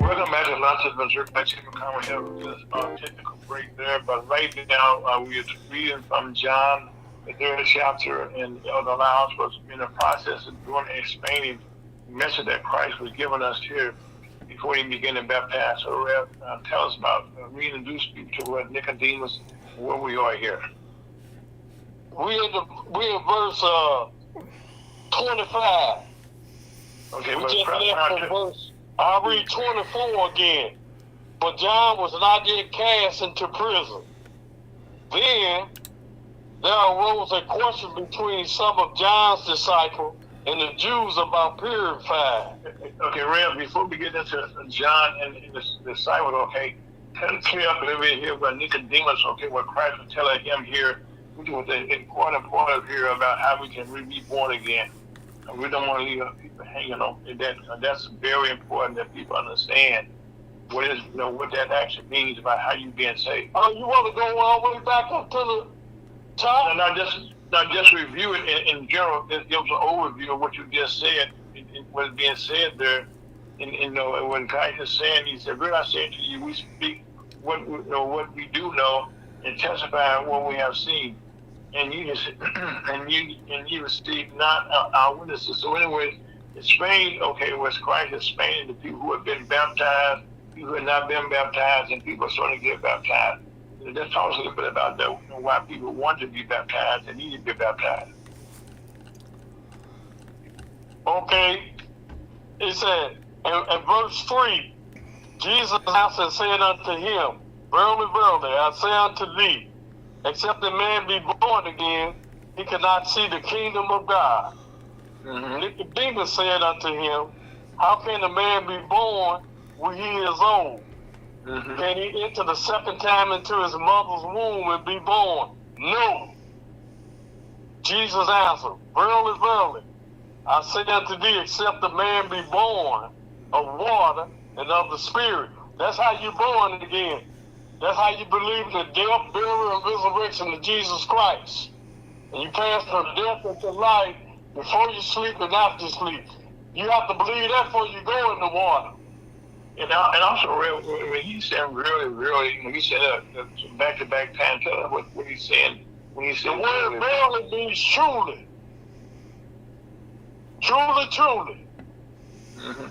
Welcome back to Lunch with Missouri. Tim McConnell. We have this technical break there, but right now we are reading from John, the third chapter, and Elder Lounge was in the process of doing explaining the message that Christ was giving us here before he began to baptize. So, Rev, tell us about reintroduce people to what Nicodemus, where we are here. We in verse 25. Okay, we just left from verse. I'll read 24 again. But John was not yet cast into prison. Then there arose a question between some of John's disciples and the Jews about purifying. Okay, Rev, before we get into John and the disciples, okay, clear up a little bit here about Nicodemus, okay, what Christ was telling him here, which was the important part here about how we can be born again. And we don't want to leave people hanging on that. That's very important that people understand what is, what that actually means about how you being saved. Oh, you want to go all the way back up to the top? No, not just review it in general. It gives an overview of what you just said, and what is being said there. And when Christ is saying, he said, "Really, I say to you, we speak what we do know, and testify what we have seen, and you receive not our witnesses." So, anyway, explain. Okay, was Christ explaining to people who have been baptized, people who have not been baptized, and people are starting to get baptized. Let's talk a little bit about that, why people want to be baptized and need to be baptized. Okay, he said in verse 3, Jesus answered and said unto him, "Verily, verily, I say unto thee, except a man be born again, he cannot see the kingdom of God." Mm-hmm. Nicodemus said unto him, "How can a man be born when he is old? Mm-hmm. Can he enter the second time into his mother's womb and be born?" No. Jesus answered, "Verily, verily, I say unto thee, except a man be born of water and of the Spirit." That's how you're born again. That's how you believe in the death, burial, and resurrection of Jesus Christ. And you pass from death into life before you sleep and after you sleep. You have to believe that before you go in the water. And also, when he said really, he said back-to-back time, tell us what he's saying. When he said the word verily means truly. Truly, truly. Mm-hmm.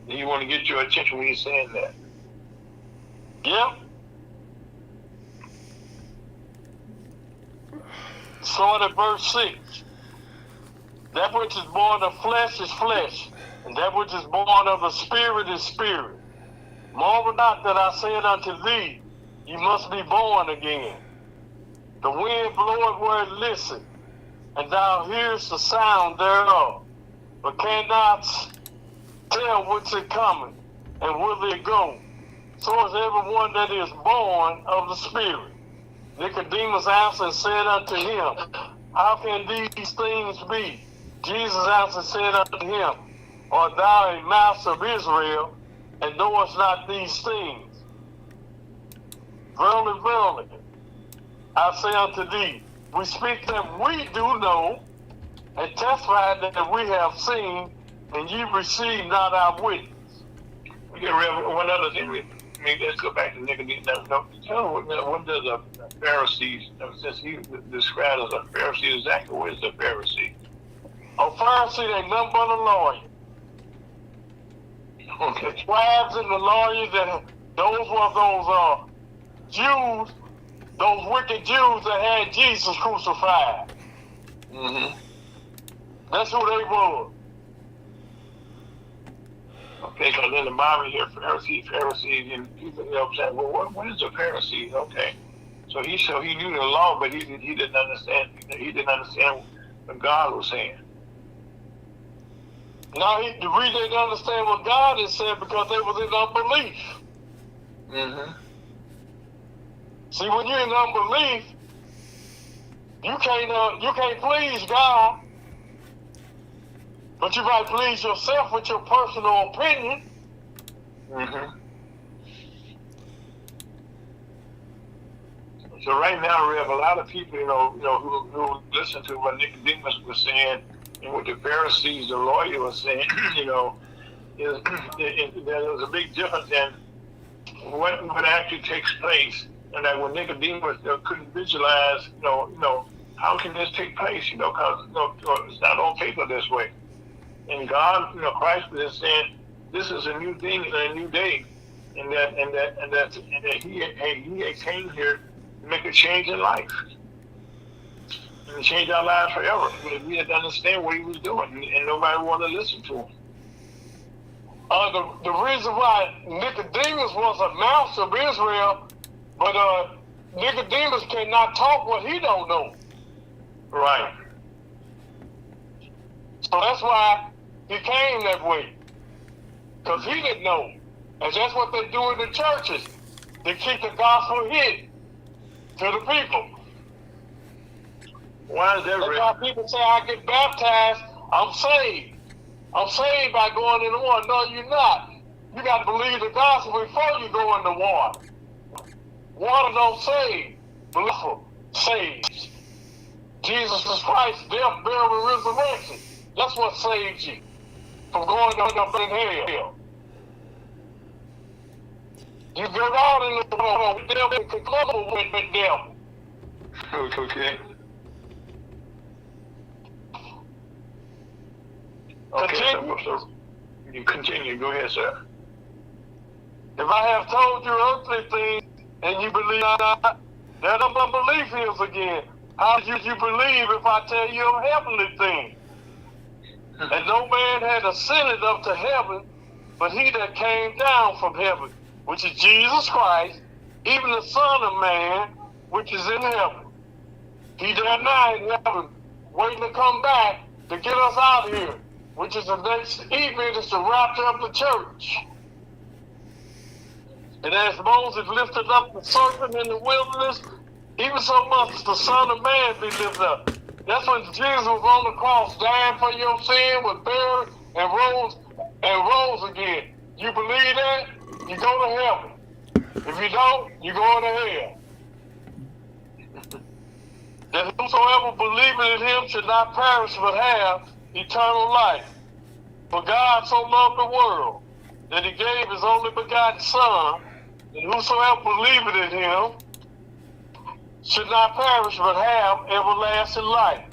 And you want to get your attention when he's saying that. Yep. So in verse 6, that which is born of flesh is flesh, and that which is born of the Spirit is spirit. Marvel not that I said unto thee, you must be born again. The wind bloweth where it listeth, and thou hearest the sound thereof, but cannot tell whence it cometh, and whither it goeth. So is everyone that is born of the Spirit. Nicodemus answered and said unto him, How can these things be? Jesus answered and said unto him, Art thou a master of Israel, and knowest not these things? Verily, verily, I say unto thee, we speak that we do know, and testify that we have seen, and ye receive not our witness. Okay, Rev, one other thing, let's go back to Nicodemus. Now, tell me what does a Pharisee, since he described as a Pharisee, exactly what is a Pharisee? A Pharisee ain't nothing but a lawyer. Okay. The scribes and the lawyers, and those were those Jews, those wicked Jews that had Jesus crucified. Mm-hmm. That's who they were. Okay, because in the Bible here, Pharisees, and people say, well, what is a Pharisee? Okay, so he knew the law, but he didn't understand. He didn't understand what God was saying. Now, the reason they didn't understand what God had said because they was in unbelief. Mm-hmm. See, when you're in unbelief, you can't please God, but you might please yourself with your personal opinion. Mm-hmm. So right now, we have a lot of people, who listen to what Nicodemus was saying and what the Pharisees, the lawyer, was saying. there's a big difference in what actually takes place, and that when Nicodemus couldn't visualize, how can this take place? Because it's not on paper this way. And God, Christ is saying this is a new thing and a new day, and that He came here to make a change in life and to change our lives forever. But we had to understand what He was doing, and nobody wanted to listen to Him. The reason why Nicodemus was a master of Israel, but Nicodemus cannot talk what he don't know. Right. So that's why he came that way, because he didn't know. And that's what they do in the churches. They keep the gospel hidden to the people. Why is that? That's why people say, I get baptized, I'm saved. I'm saved by going in the water. No, you're not. You got to believe the gospel before you go in the water. Water don't save. Belief saves. Jesus Christ, death, burial, and resurrection. That's what saves you from going up in hell. You get out in the water with devil and conclude with the devil. Okay. Continue. So you continue. Go ahead, sir. If I have told you earthly things and you believe not, that unbelief is again. How do you believe if I tell you of heavenly things? And no man had ascended up to heaven, but he that came down from heaven, which is Jesus Christ, even the Son of Man, which is in heaven. He there now in heaven, waiting to come back to get us out of here, which is the next event is to rapture up the church. And as Moses lifted up the serpent in the wilderness, even so must the Son of Man be lifted up. That's when Jesus was on the cross, dying for your sin, was buried and rose again. You believe that? You go to heaven. If you don't, you go to hell. That whosoever believeth in him should not perish but have eternal life. For God so loved the world that he gave his only begotten Son, and whosoever believeth in him should not perish but have everlasting life.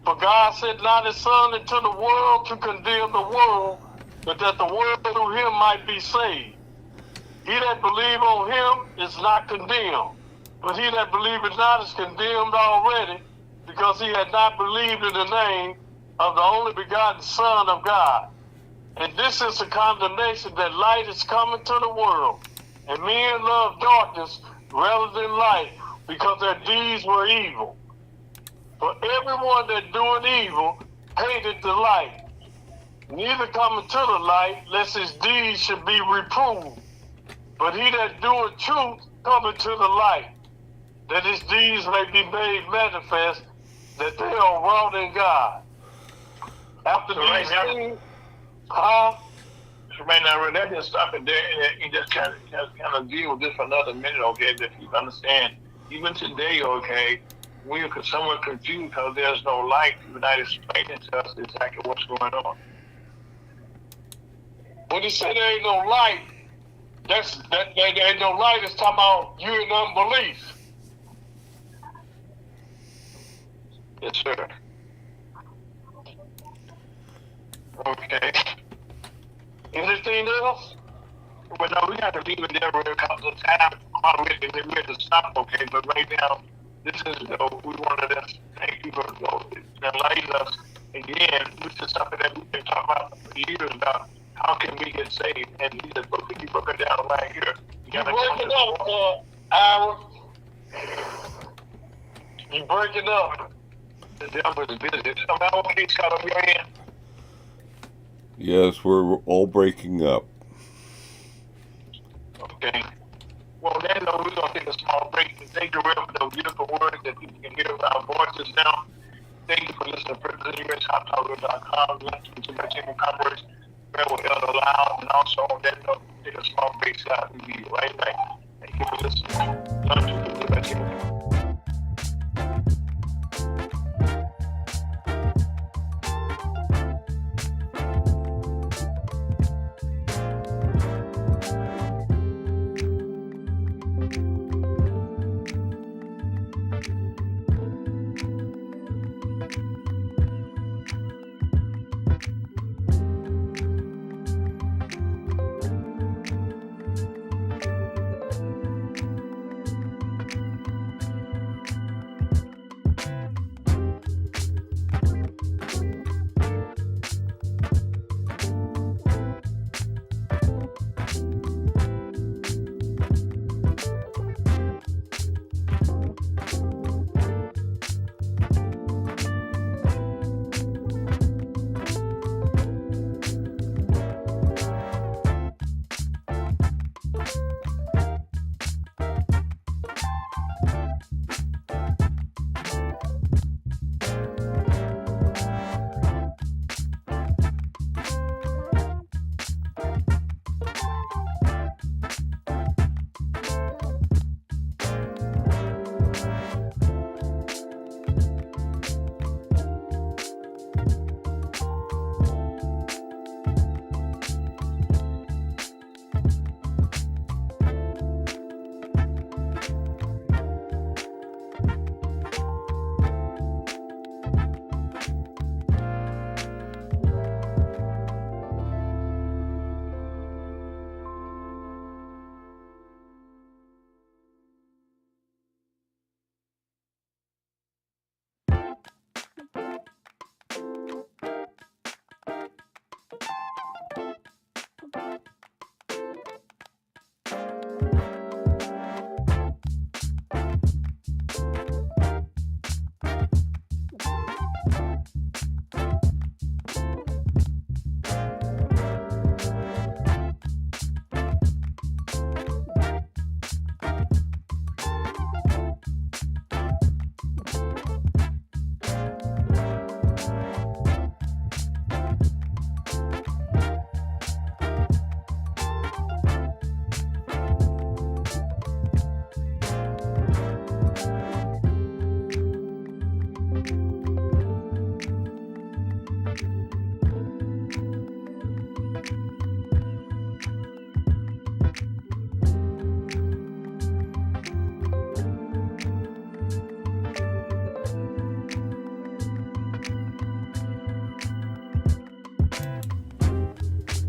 For God sent not his Son into the world to condemn the world, but that the world through him might be saved. He that believe on him is not condemned, but he that believeth not is condemned already, because he had not believed in the name of the only begotten Son of God. And this is the condemnation, that light is coming to the world, and men love darkness rather than light, because their deeds were evil. For everyone that doeth evil hated the light, neither cometh to the light, lest his deeds should be reproved. But he that doeth truth cometh to the light, that his deeds may be made manifest, that they are wrought in God. After So these right now- things, So right now, let's just stop it there and just kind of deal with this for another minute, okay? That you understand, even today, okay, we are somewhat confused because there's no light. You're not explaining to us exactly what's going on. when he said there ain't no light, that ain't no light is talking about you in unbelief. Yes, sir. Okay. Anything else? Well, no, we got to leave it there because of time. We had to stop, okay? But right now, this is, we wanted to thank you for enlightening us again. This is something that we've been talking about for years about how can we get saved. And he said, look, you broke it down right here. You break it up, Ira. You break it up. The devil is busy. So now, okay, Scott, on your end. Yes, we're all breaking up. Okay. Well, then, we're going to take a small break. Thank you, Reverend, for those beautiful words that people can hear our voices now. Thank you for listening to PresidentUSHopTalker.com. Listen to my team Converse, Reverend Elder Loud, and also on that note, take a small break so I can be right back. Thank you for listening. Love you, my team.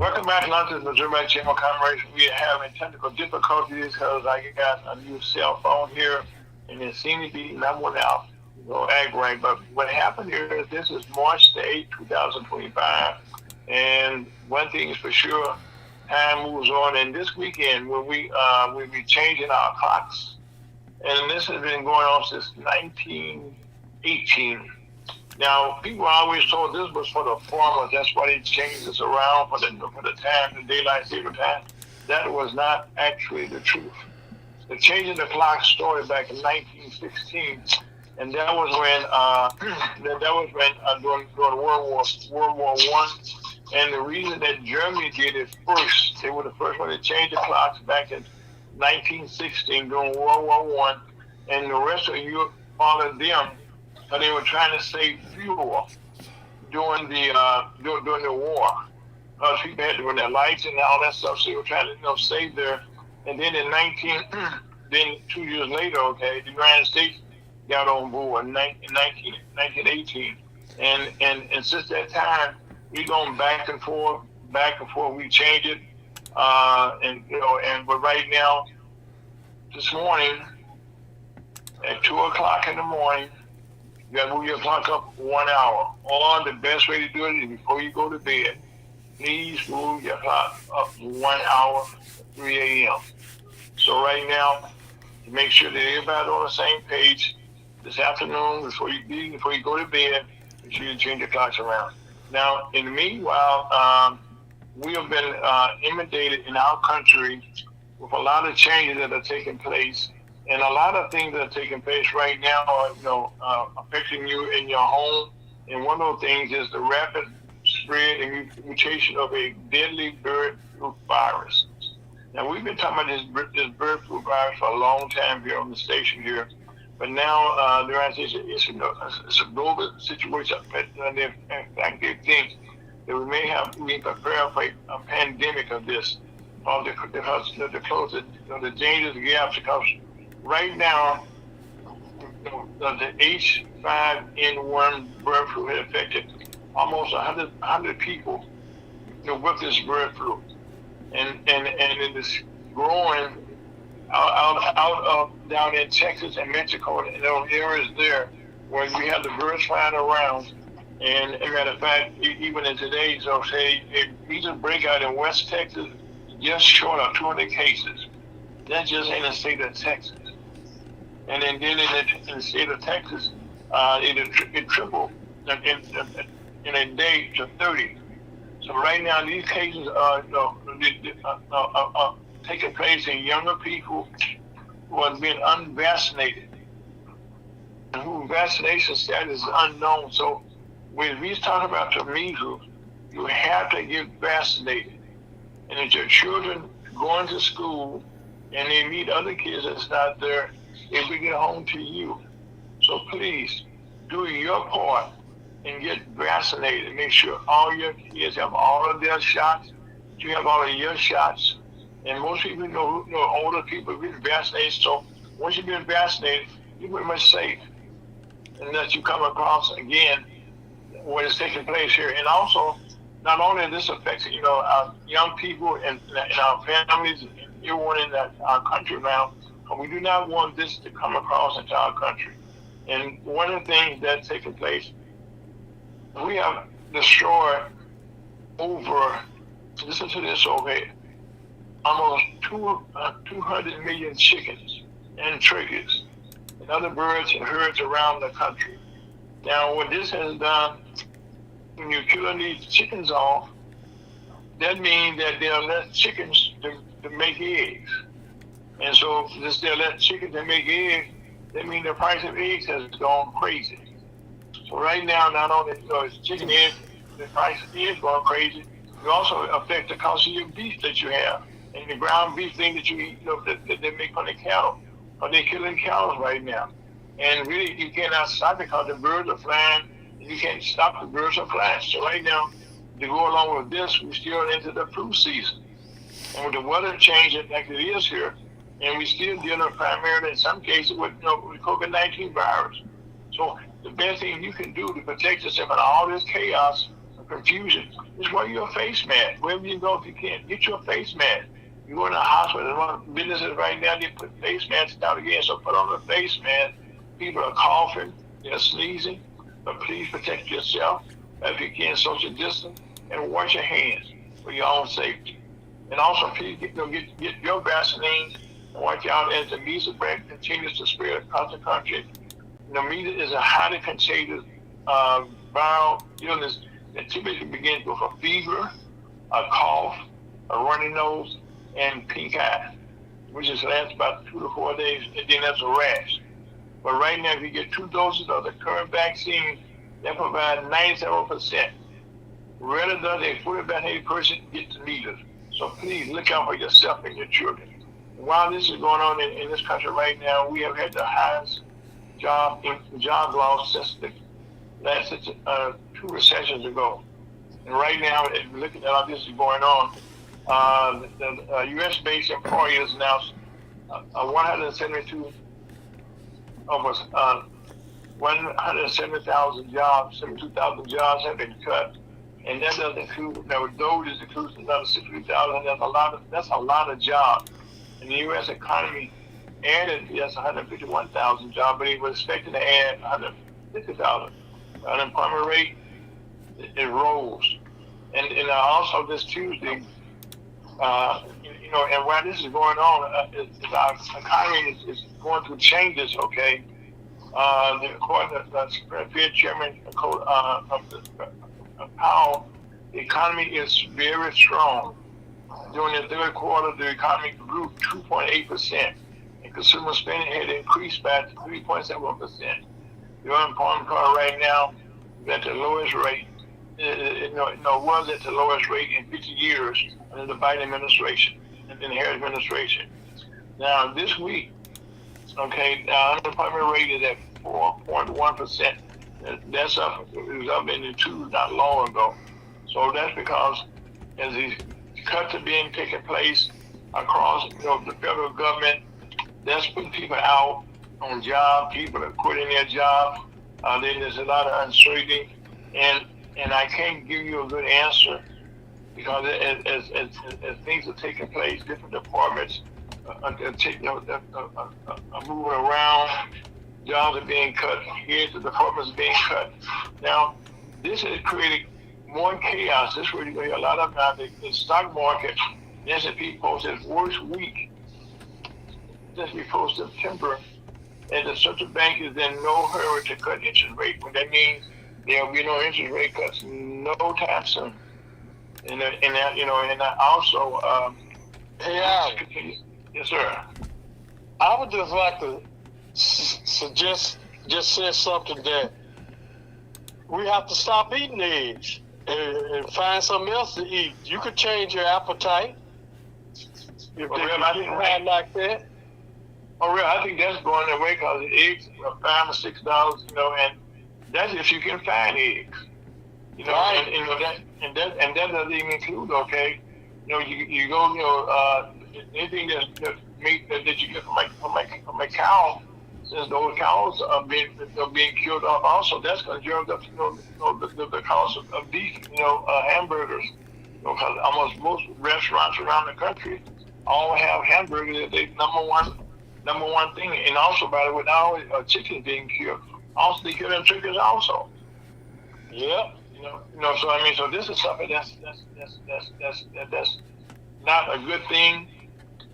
Welcome back to London, Missouri Chamber of Commerce. We are having technical difficulties because I got a new cell phone here, and it seems to be not one out. Go act right, but what happened here is this is March the 8th, 2025, and one thing is for sure, time moves on. And this weekend, when we'll be changing our clocks, and this has been going on since 1918. Now, people always told this was for the farmers. That's why they changed this around for the time, the daylight saving time. That was not actually the truth. The changing the clock started back in 1916, and that was when during World War I. And the reason that Germany did it first, they were the first one to change the clocks back in 1916 during World War I, and the rest of Europe followed them. So they were trying to save fuel during the war. People had to run their lights and all that stuff, so they were trying to save their. And then then 2 years later, okay, the United States got on board in 1918, and since that time we gone back and forth. We changed it, but right now, this morning at 2:00 in the morning. You gotta move your clock up 1 hour. Or the best way to do it is before you go to bed, please move your clock up 1 hour, 3 a.m. So right now, to make sure that everybody's on the same page, this afternoon, before you go to bed, make sure you change your clocks around. Now, in the meanwhile, we have been inundated in our country with a lot of changes that are taking place. And a lot of things that are taking place right now are, affecting you in your home. And one of those things is the rapid spread and mutation of a deadly bird flu virus. Now, we've been talking about this bird flu virus for a long time here on the station here. But now, the United States, it's a global situation. In fact, they think that we may have to be prepared for a pandemic of this. Because the closest, the dangerous gaps, because right now, the H5N1 bird flu had affected almost 100 people with this bird flu. And it is growing out of down in Texas and Mexico and those areas there where we have the birds flying around. And as a matter of fact, even in today, so say a recent breakout in West Texas, just short of 200 cases. That's just in the state of Texas. And then in the state of Texas, it tripled in a day to 30. So right now, these cases are taking place in younger people who are being unvaccinated, and whose vaccination status is unknown. So when we talk about the measles, you have to get vaccinated. And if your children going to school and they meet other kids that's not there, it will get home to you. So please do your part and get vaccinated. Make sure all your kids have all of their shots. You have all of your shots. And most people know older people have been vaccinated. So once you've been vaccinated, you're pretty much safe. Unless you come across again what is taking place here. And also, not only this affects our young people and our families and everyone in our country now, but we do not want this to come across into our country. And one of the things that's taking place, we have destroyed listen to this over here, almost 200 million chickens and turkeys and other birds and herds around the country. Now, what this has done, when you're killing these chickens off, that means that there are less chickens to make eggs. And so, since there are less chickens to make eggs, that means the price of eggs has gone crazy. So right now, not only is chicken eggs, the price of eggs going crazy, it also affects the cost of your beef that you have. And the ground beef thing that you eat, that they make from the cattle. But they're killing cows right now. And really, you cannot stop it because the birds are flying. You can't stop the birds from flying. So right now, to go along with this, we're still into the flu season. And with the weather changing like it is here, and we still dealing primarily in some cases with COVID-19 virus. So the best thing you can do to protect yourself in all this chaos, confusion. Just wear your face mask. Wherever you go, if you can, get your face mask. You go in the hospital, there's one of the businesses right now, they put face masks out again, so put on a face mask. People are coughing, they're sneezing, but please protect yourself. If you can, social distance, and wash your hands for your own safety. And also, please get your vaccines and watch out as the measles spread continues to spread across the country. Measles is a highly contagious viral illness that typically begins with a fever, a cough, a runny nose, and pink eye, which is lasts about 2 to 4 days, and then there's a rash. But right now, if you get 2 doses of the current vaccine, that provides 97%. Rarely does a fully vaccinated person get the measles. So please look out for yourself and your children. While this is going on in this country right now, we have had the highest job loss since the last 2 recessions ago. And right now, looking at how this is going on, the U.S.-based employers announced 172 almost 170,000 jobs, 72,000 jobs have been cut, and that doesn't include. Now, those includes another 63,000. That's a lot of jobs. And the U.S. economy added 151,000 jobs, but it was expected to add 150,000. Unemployment rate it rose, and also this Tuesday, and while this is going on, our economy is going through changes. Okay. According to the Fed Chairman Powell, the economy is very strong. During the third quarter, the economy grew 2.8%, and consumer spending had increased by 3.7%. The unemployment rate right now is at the lowest rate. Was at the lowest rate in 50 years under the Biden administration and the Harris administration. Now, this week, okay, the unemployment rate is at 4.1%. That's up. It was up in the 2 not long ago. So that's because as these cuts are being taken place across, the federal government, that's putting people out on jobs. People are quitting their jobs. Then there's a lot of uncertainty, and I can't give you a good answer because as things are taking place, different departments are moving around. Jobs are being cut. Here's the departments being cut. Now, this has created more chaos. This really a lot of now the stock market. The S&P posted its worst week since before September, and the central bank is in no hurry to cut interest rate. What that means, there will be no interest rate cuts no time soon. And that also. Hey, Al. Yes, sir. I would just like to say something that we have to stop eating eggs and find something else to eat. You could change your appetite if they had like that. Oh, really? I think that's going away because the eggs are $5 or $6, and that's if you can find eggs. Right. And that doesn't even include, okay, you go, anything that's meat that you get from a cow, since those cows are being killed off also, that's going to drive up, the cost of beef, hamburgers, because almost most restaurants around the country all have hamburgers as their number one thing, and also by the way, not only chickens being killed, also they kill them chickens also. Yeah. So this is something that's not a good thing.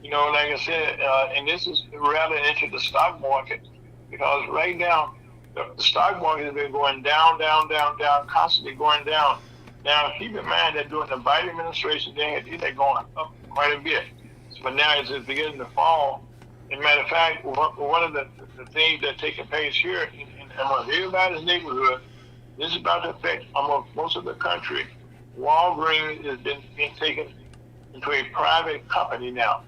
Like I said, and this is rather into the stock market, because right now the stock market has been going down, constantly going down. Now keep in mind that during the Biden administration, they're going up quite a bit, but now it's beginning to fall. As a matter of fact, one of the things that's taking place here in almost everybody's neighborhood, this is about to affect almost most of the country. Walgreens has been taken into a private company now.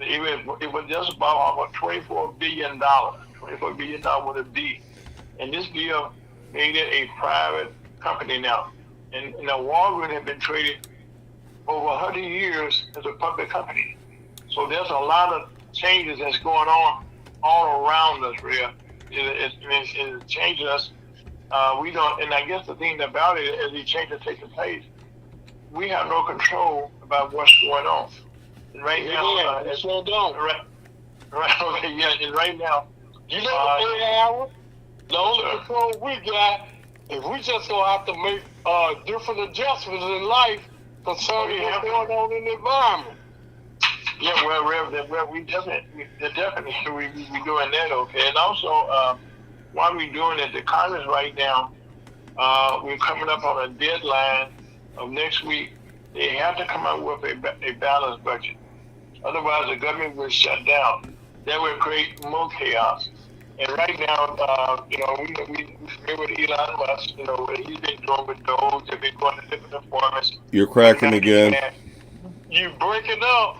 It was just about almost $24 billion. $24 billion with a B. And this deal made it a private company now. And Walgreens has been traded over 100 years as a public company. So there's a lot of changes that's going on all around us, Rhea. It's changing us We don't, and I guess the thing about it, as these changes taking place, we have no control about what's going on. And right now, it's slow down. Right, okay, yeah, and right now, You know the 3 hour? The only control we got is we just gonna have to make different adjustments in life concerning what's going on in the environment. yeah, we definitely we doing that, okay. And also, while we doing it, the Congress right now, we're coming up on a deadline of next week. They have to come up with a balanced budget. Otherwise, the government will shut down. That will create more chaos. And right now, we familiar with Elon Musk. What he's been doing with those. They've been going to different performance. You're cracking again. You breaking up.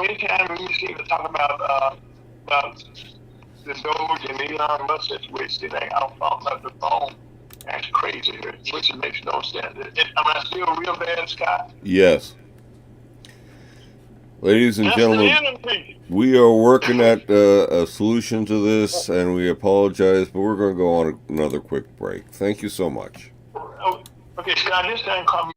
Anytime we seem to talk about the Doge and Elon Musk situation, I'm talking about the phone. That's crazy, which makes no sense. Am I still real bad, Scott? Yes. Ladies and That's gentlemen, the enemy. we are working at a solution to this, and we apologize, but we're going to go on another quick break. Thank you so much. Okay, Scott, this time call me.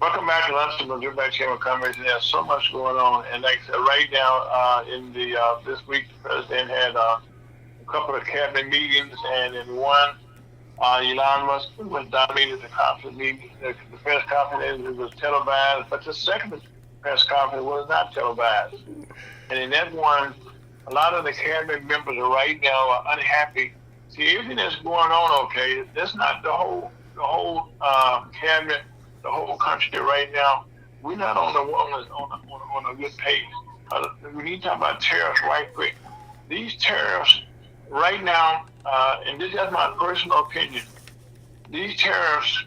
Welcome back to Lunch with Drew Back Chamber of Commerce. There's so much going on, and like right now, in the this week, the president had a couple of cabinet meetings, and in one, Elon Musk was dominated the conference meeting. The press conference was televised, but the second press conference was not televised. And in that one, a lot of the cabinet members right now are unhappy. See, everything that's going on, okay, that's not the whole cabinet. The whole country right now, we're not on a good pace. We need to talk about tariffs right quick. These tariffs right now, and this is my personal opinion, these tariffs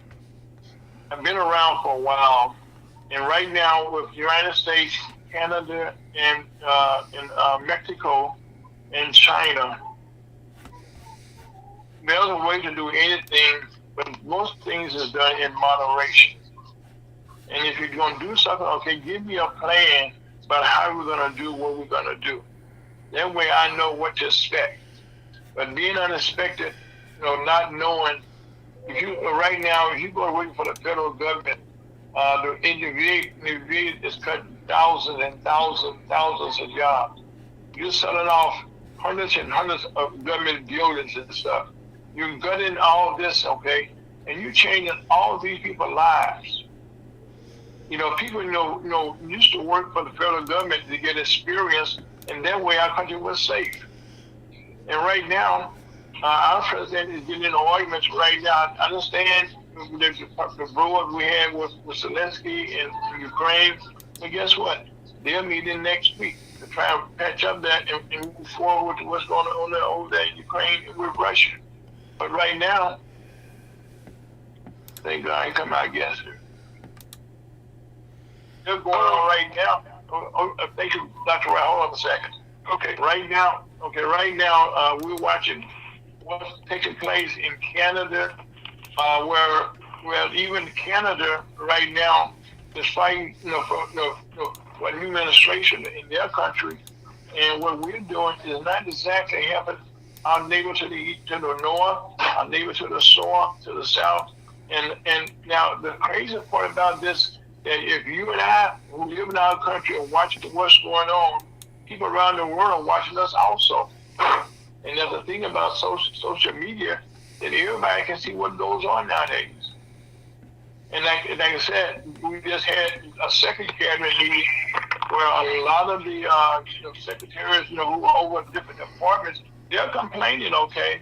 have been around for a while, and right now with the United States, Canada, and Mexico, and China, there's a way to do anything, but most things is done in moderation. And if you're going to do something, okay, give me a plan about how we're going to do what we're going to do. That way I know what to expect. But being unexpected, not knowing, right now, if you go working for the federal government, the VA is cutting thousands and thousands of jobs. You're selling off hundreds and hundreds of government buildings and stuff. You're gutting all this, okay, and you're changing all these people's lives. People used to work for the federal government to get experience, and that way our country was safe. And right now, our president is getting in arguments right now. I understand the broad we had with Zelensky and Ukraine, but guess what? They're meeting next week to try and patch up that and move forward with what's going on over there in Ukraine and with Russia. But right now, thank God I come out against it. They're going on right now. Thank you, Dr. Wright. Hold on a second. Okay, right now, we're watching what's taking place in Canada, where even Canada right now is fighting, for a new administration in their country. And what we're doing is not exactly helping our neighbor to the north, our neighbor to the south, And now the crazy part about this, that if you and I, who live in our country, are watching what's going on, people around the world are watching us also. And there's a thing about social media that everybody can see what goes on nowadays. And like I said, we just had a second cabinet meeting where a lot of the secretaries, who are over different departments, they're complaining, okay,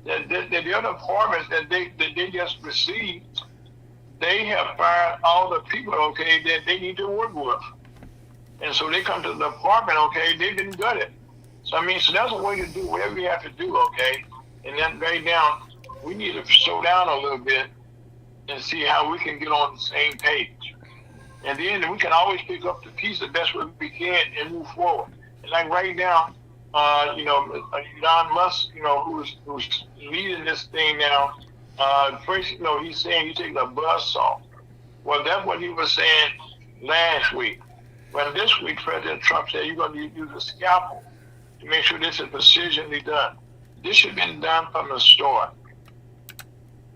that the other departments that they just received, they have fired all the people, okay, that they need to work with. And so they come to the department, okay, they didn't gut it. So so that's a way to do whatever you have to do, okay? And then right now, we need to slow down a little bit and see how we can get on the same page. And then we can always pick up the piece the best way we can and move forward. And like right now, Elon Musk, who's leading this thing now, first, he's saying he's taking a buzz saw. Well, that's what he was saying last week. Well, this week, President Trump said you're going to use a scalpel to make sure this is precisely done. This should have been done from the start.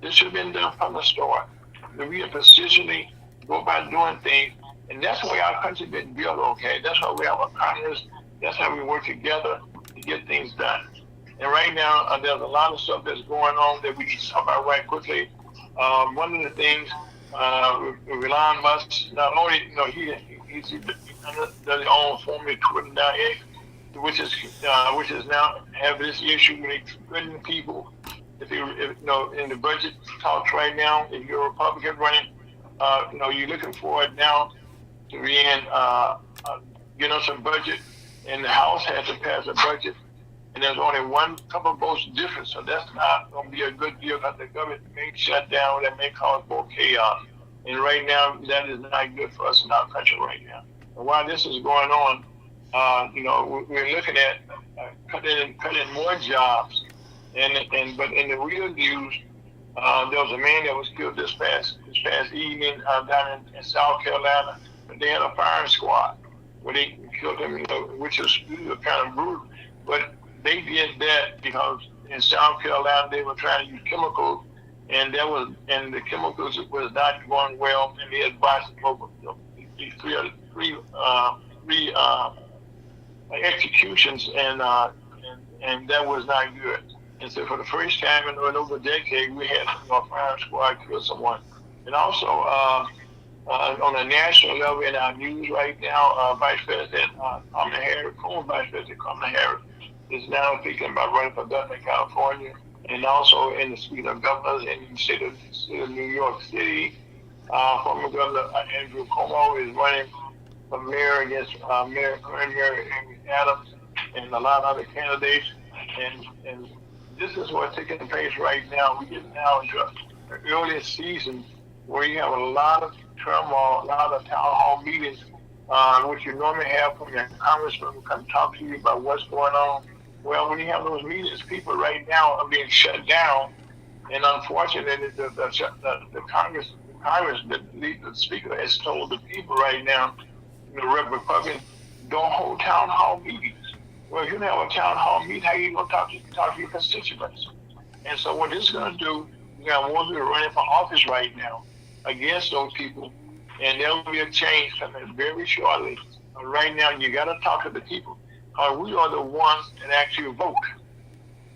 This should have been done from the start. That we have precisionally go about doing things, and that's the way our country's been built, okay? That's how we have a Congress. That's how we work together to get things done. And right now, there's a lot of stuff that's going on that we need to talk about right quickly. One of the things, Elon Musk, not only, he's does his own form of Twitter now, which is now have this issue with threatening people. If in the budget talks right now, if you're a Republican running, you're looking for it now to be in, get us a budget, and the House has to pass a budget, and there's only one couple of votes difference, so that's not going to be a good deal because the government may shut down, that may cause more chaos. And right now, that is not good for us in our country right now. And while this is going on, we're looking at cutting more jobs. But in the real news, there was a man that was killed this past evening down in South Carolina. They had a firing squad where they killed him, which is kind of brutal. But they did that because in South Carolina they were trying to use chemicals, and the chemicals was not going well, and they had bought three executions, and that was not good. And so for the first time in over a decade, we had a firing squad kill someone. And also, on a national level in our news right now, Vice President Kamala Harris, former Vice President Kamala Harris, is now thinking about running for governor in California, and also in the suite of governors in the state of New York City. Former Governor Andrew Cuomo is running for mayor against current Mayor Amy Adams and a lot of other candidates. And this is what's taking place right now. We get now into an early season where you have a lot of turmoil, a lot of town hall meetings, which you normally have from your congressman who come talk to you about what's going on. Well, when you have those meetings, people right now are being shut down, and unfortunately, the Congress, the Speaker has told the people right now, the Republicans, don't hold town hall meetings. Well, if you don't have a town hall meeting, how are you going to talk to your constituents? And so what this is going to do, you got more people running for office right now against those people, and there will be a change coming very shortly. Right now, you got to talk to the people. We are the ones that actually vote.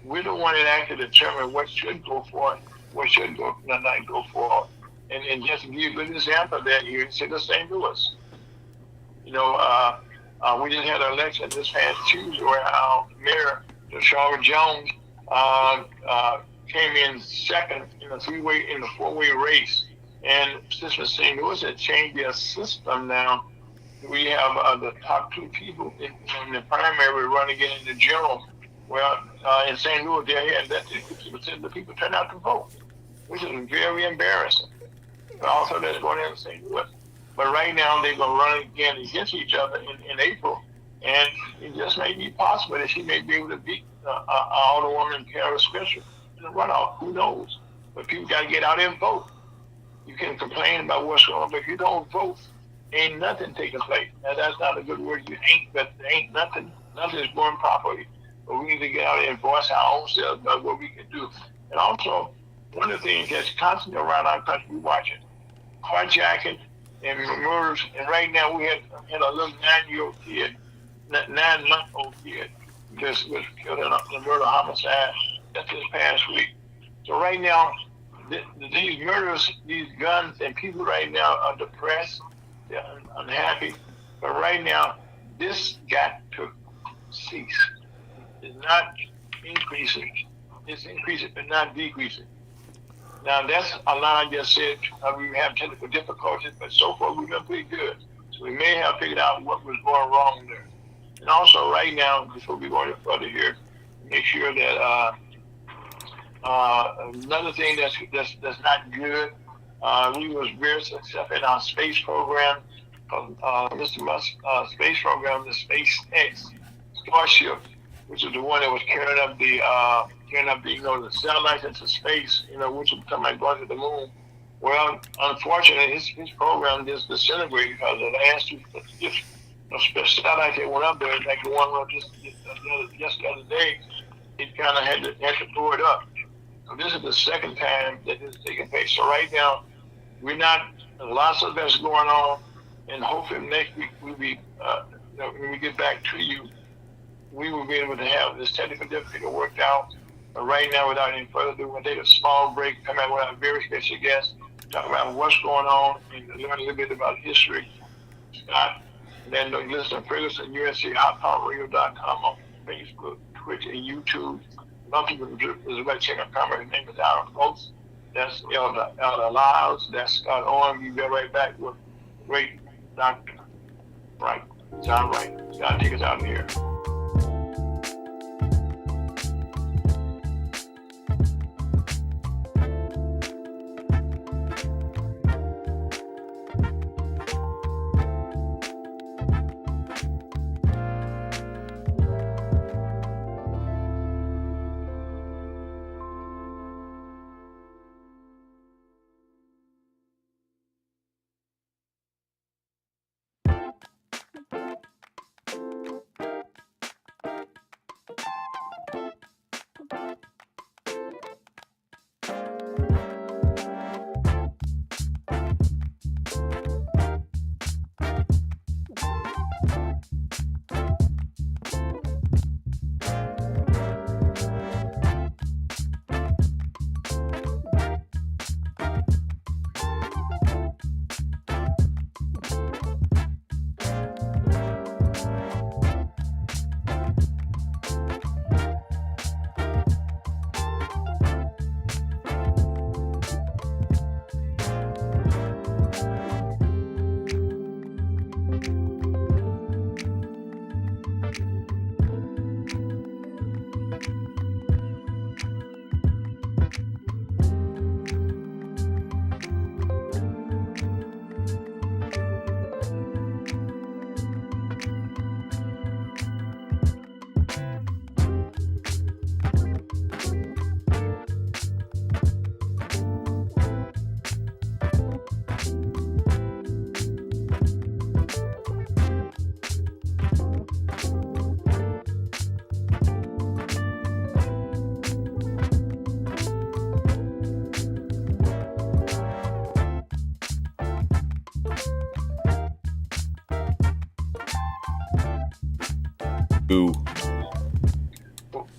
We're the ones that actually determine what should go for, what should not go for. And just to give you a good example of that, you see the St. Louis. We just had an election this past Tuesday where our mayor, Charlotte Jones, came in second in a four-way race. And since the St. Louis had changed their system now, we have the top two people in the primary running in the general. Well, in St. Louis, they had that 50% of the people turn out to vote, which is very embarrassing. But also, that's going on in St. Louis. But right now, they're going to run again against each other in April. And it just may be possible that she may be able to beat Alderwoman Kara Spencer in the runoff. Who knows? But people got to get out there and vote. You can complain about what's going on, but if you don't vote, ain't nothing taking place. Now, that's not a good word. Ain't nothing. Nothing is going properly. But we need to get out there and voice our own selves about what we can do. And also, one of the things that's constantly around our country, we watch it. Carjacking, and murders. And right now we had a little 9-year-old kid, 9-month-old kid, just was killed in a murder homicide just this past week. So right now, these murders, these guns, and people right now are depressed, they're unhappy. But right now, this got to cease. It's not increasing. It's increasing, but not decreasing. Now, that's a lot I just said. We have technical difficulties, but so far we've done pretty good. So we may have figured out what was going wrong there. And also, right now, before we go any further here, make sure that another thing that's not good. We was very successful in our space program, Mr. Musk space program, the SpaceX Starship, which is the one that was carrying up the the satellites into space, which would come like going to the moon. Well, unfortunately, his program just disintegrated because the last two satellites that went up there, like the one just the other day, it kind of had to blow it up. So this is the second time that this is taking place. So right now, lots of that's going on, and hopefully next week we'll be, when we get back to you, we will be able to have this technical difficulty worked out. But right now, without any further ado, we'll take a small break, come out with our very special guest, talk about what's going on, and learn a little bit about history. Scott, and then listen to Ferguson, USC.com on Facebook, Twitch, and YouTube. Some people is about to check out camera. His name is Aaron Folks. That's Elder Lyles. That's Scott Owen. We'll be right back with great Dr. Wright. John Wright. Scott, take us out of here.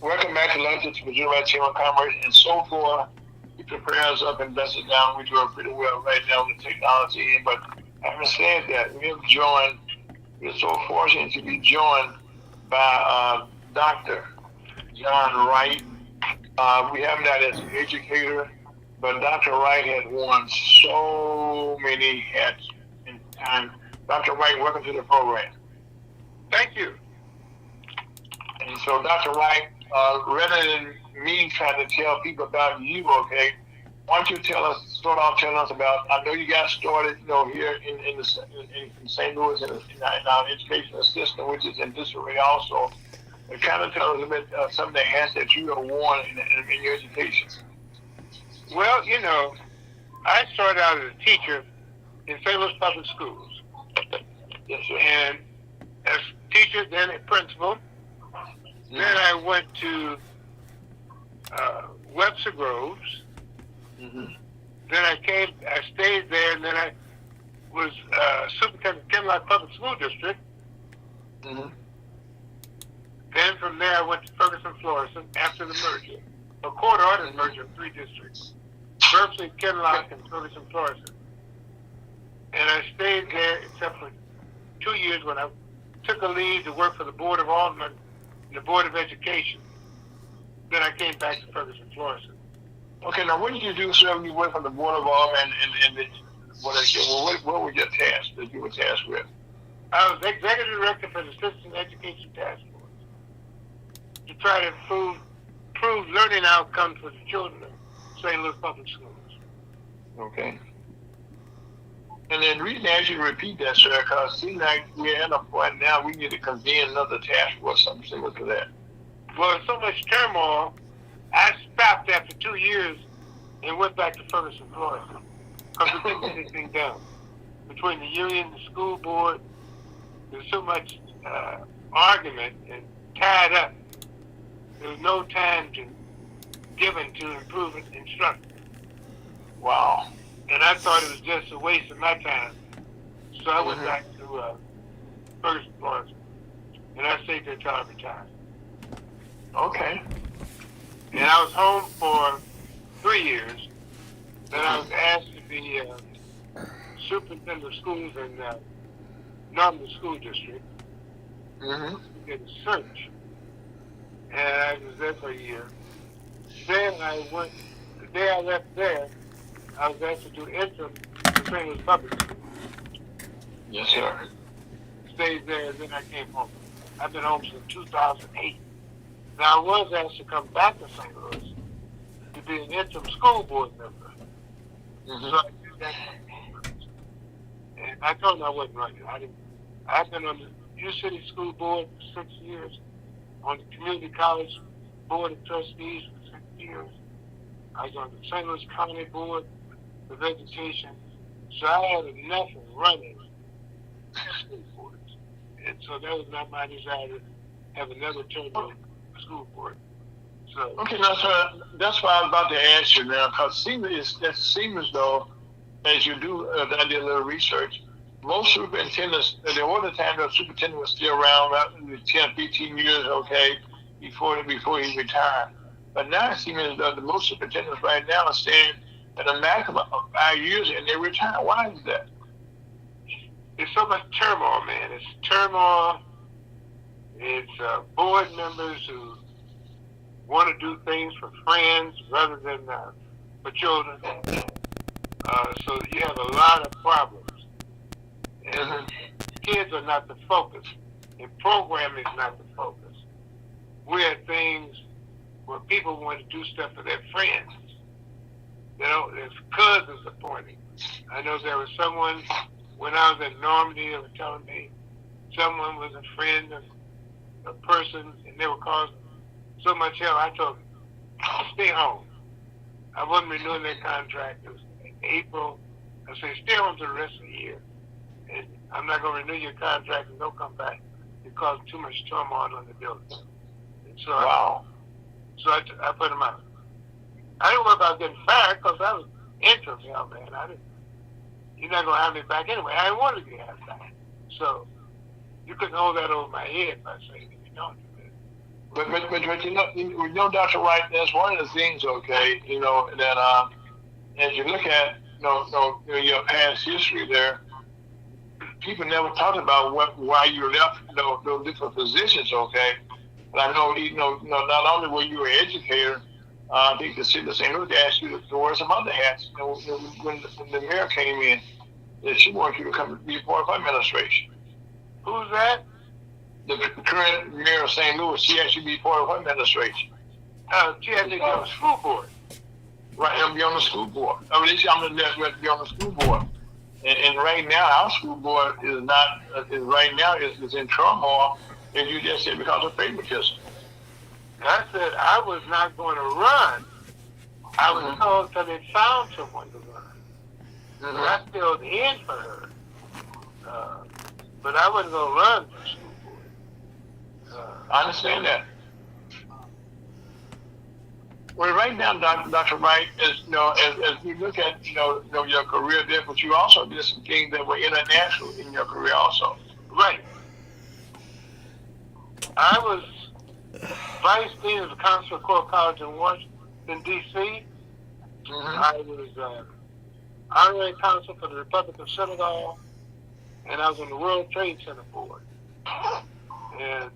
Welcome back to Lunch to Virginia Right Chamber of Commerce. And so far, keep your prayers up and bless it down. We're doing pretty well right now with the technology. But having said that, we're so fortunate to be joined by Dr. John Wright. We have him that as an educator, but Dr. Wright has worn so many hats in time. Dr. Wright, welcome to the program. Thank you. And so, Dr. Wright, rather than me trying to tell people about you, okay, why don't you start off telling us about, I know you got started, here in St. Louis in our educational system, which is in disarray also. But kind of tell us a bit some of the hats that you have worn in your education. Well, I started out as a teacher in St. Louis Public Schools. Yes, sir. And as teacher, then a principal. Mm-hmm. Then I went to Webster Groves. Mm-hmm. Then I stayed there, and then I was superintendent of Kinloch Public School District. Mm-hmm. Then from there, I went to Ferguson Florissant after the merger, a court-ordered merger of 3 districts, Berkeley, Kinloch, and Ferguson Florissant. And I stayed there except for 2 years when I took a leave to work for the Board of Aldermen and the Board of Education. Then I came back to Ferguson Florissant. Okay, now what did you do, sir, when you went from the Board of Aldermen and what were your tasks that you were tasked with? I was executive director for the Citizen Education Task Force to try to improve learning outcomes for the children of St. Louis Public Schools. Okay. And then the reason I asked you to repeat that, sir, because it seems like we're at a point now we need to convene another task force, something similar to that. Well, so much turmoil, I stopped after 2 years and went back to Ferguson, Florida, because we couldn't get anything done. Between the union, the school board, there's so much argument and tied up. There was no time given to improve instruction. Wow. And I thought it was just a waste of my time. So I went back to Ferguson, Florida, and I stayed there until I retired. Okay. And I was home for 3 years. Then I was asked to be superintendent of schools in Norman School District. Mm-hmm. We did a search. And I was there for a year. Then the day I left there, I was asked to do interim for St. Louis Public School. Yes, sir. Stayed there, and then I came home. I've been home since 2008. Now, I was asked to come back to St. Louis to be an interim school board member. Mm-hmm. So I did that. And I told them I wasn't running. I've been on the U City School Board for 6 years, on the Community College Board of Trustees for 6 years. I was on the St. Louis County Board of Education. So I had enough of running school boards. And so that was not my desire to have another term on the school board. So, Okay, now, sir, that's why I was about to ask you now, because it seems as though, as you do, I did a little research, most superintendents, there was a time that a superintendent was still around, about 10, 15 years, okay, before he retired. But now it seems as though the most superintendents right now are staying at a maximum of 5 years and they retire. Why is that? there's so much turmoil, man. It's turmoil. It's board members who want to do things for friends rather than for children. So you have a lot of problems. And kids are not the focus. And programming is not the focus. We're at things where people want to do stuff for their friends. You know, their cousins are pointing. I know there was someone, when I was in Normandy, they were telling me someone was a friend of a person, and they were causing so much hell. I told them, stay home. I wasn't renewing their contract. It was in April. I said, stay home for the rest of the year. And I'm not going to renew your contract, and don't come back. It caused too much turmoil on the building. And so Wow. I put them out. I didn't worry about getting fired because I was interim, man. You're not going to have me back anyway. I didn't want to get back. So you couldn't hold that over my head by saying that you don't do that. But you know, Dr. Wright, that's one of the things, okay, you know, that as you look at your past history there, people never talked about why you left those different positions, okay. But I know, not only were you an educator, I think the city of St. Louis asked you to wear some other hats. When the mayor came in, that she wanted you to come be a part of her administration. Who's that? The current mayor of St. Louis, she asked you to be part of her administration. She had to be on the school board. Right, I'm be on the school board. I mean, I'm going to be on the school board. And right now, our school board is not, is in turmoil, as you just said, because of favoritism. I said I was not going to run. I was told that they found someone to run. Mm-hmm. I filled in for her. But I wasn't going to run for school board. I understand that. Well, right now, Dr. Wright, as we look at, your career there, but you also did some things that were international in your career also. Right. I was vice dean of the Council of Core College in Washington, D.C. I was honorary consul for the Republic of Senegal, and I was on the World Trade Center board. And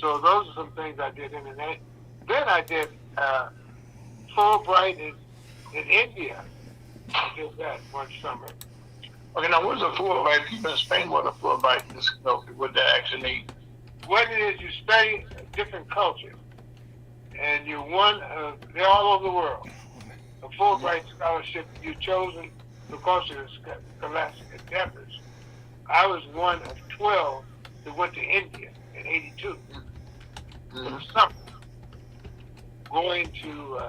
so those are some things I did in that. Then I did Fulbright in India. I did that one summer. Okay, now what's a Fulbright? People in Spain, what a Fulbright is, what that actually mean? What it is, you study a different culture, and you're they're all over the world. A Fulbright scholarship, you're chosen because of your scholastic endeavors. I was one of 12 that went to India in '82 for the summer, going to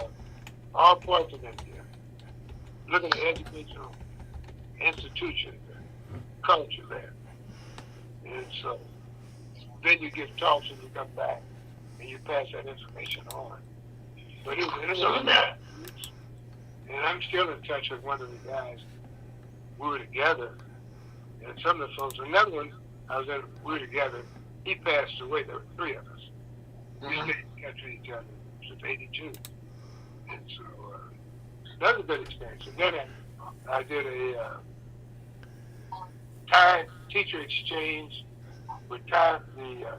all parts of India, looking at educational institutions and culture there. And so then you give talks and you come back and you pass that information on. But it was and I'm still in touch with one of the guys. We were together, and some of the folks. Another one, we were together. He passed away. There were three of us. We stayed in touch with each other since '82, and so that was a good experience. And then I did a Thai teacher exchange with Thai, the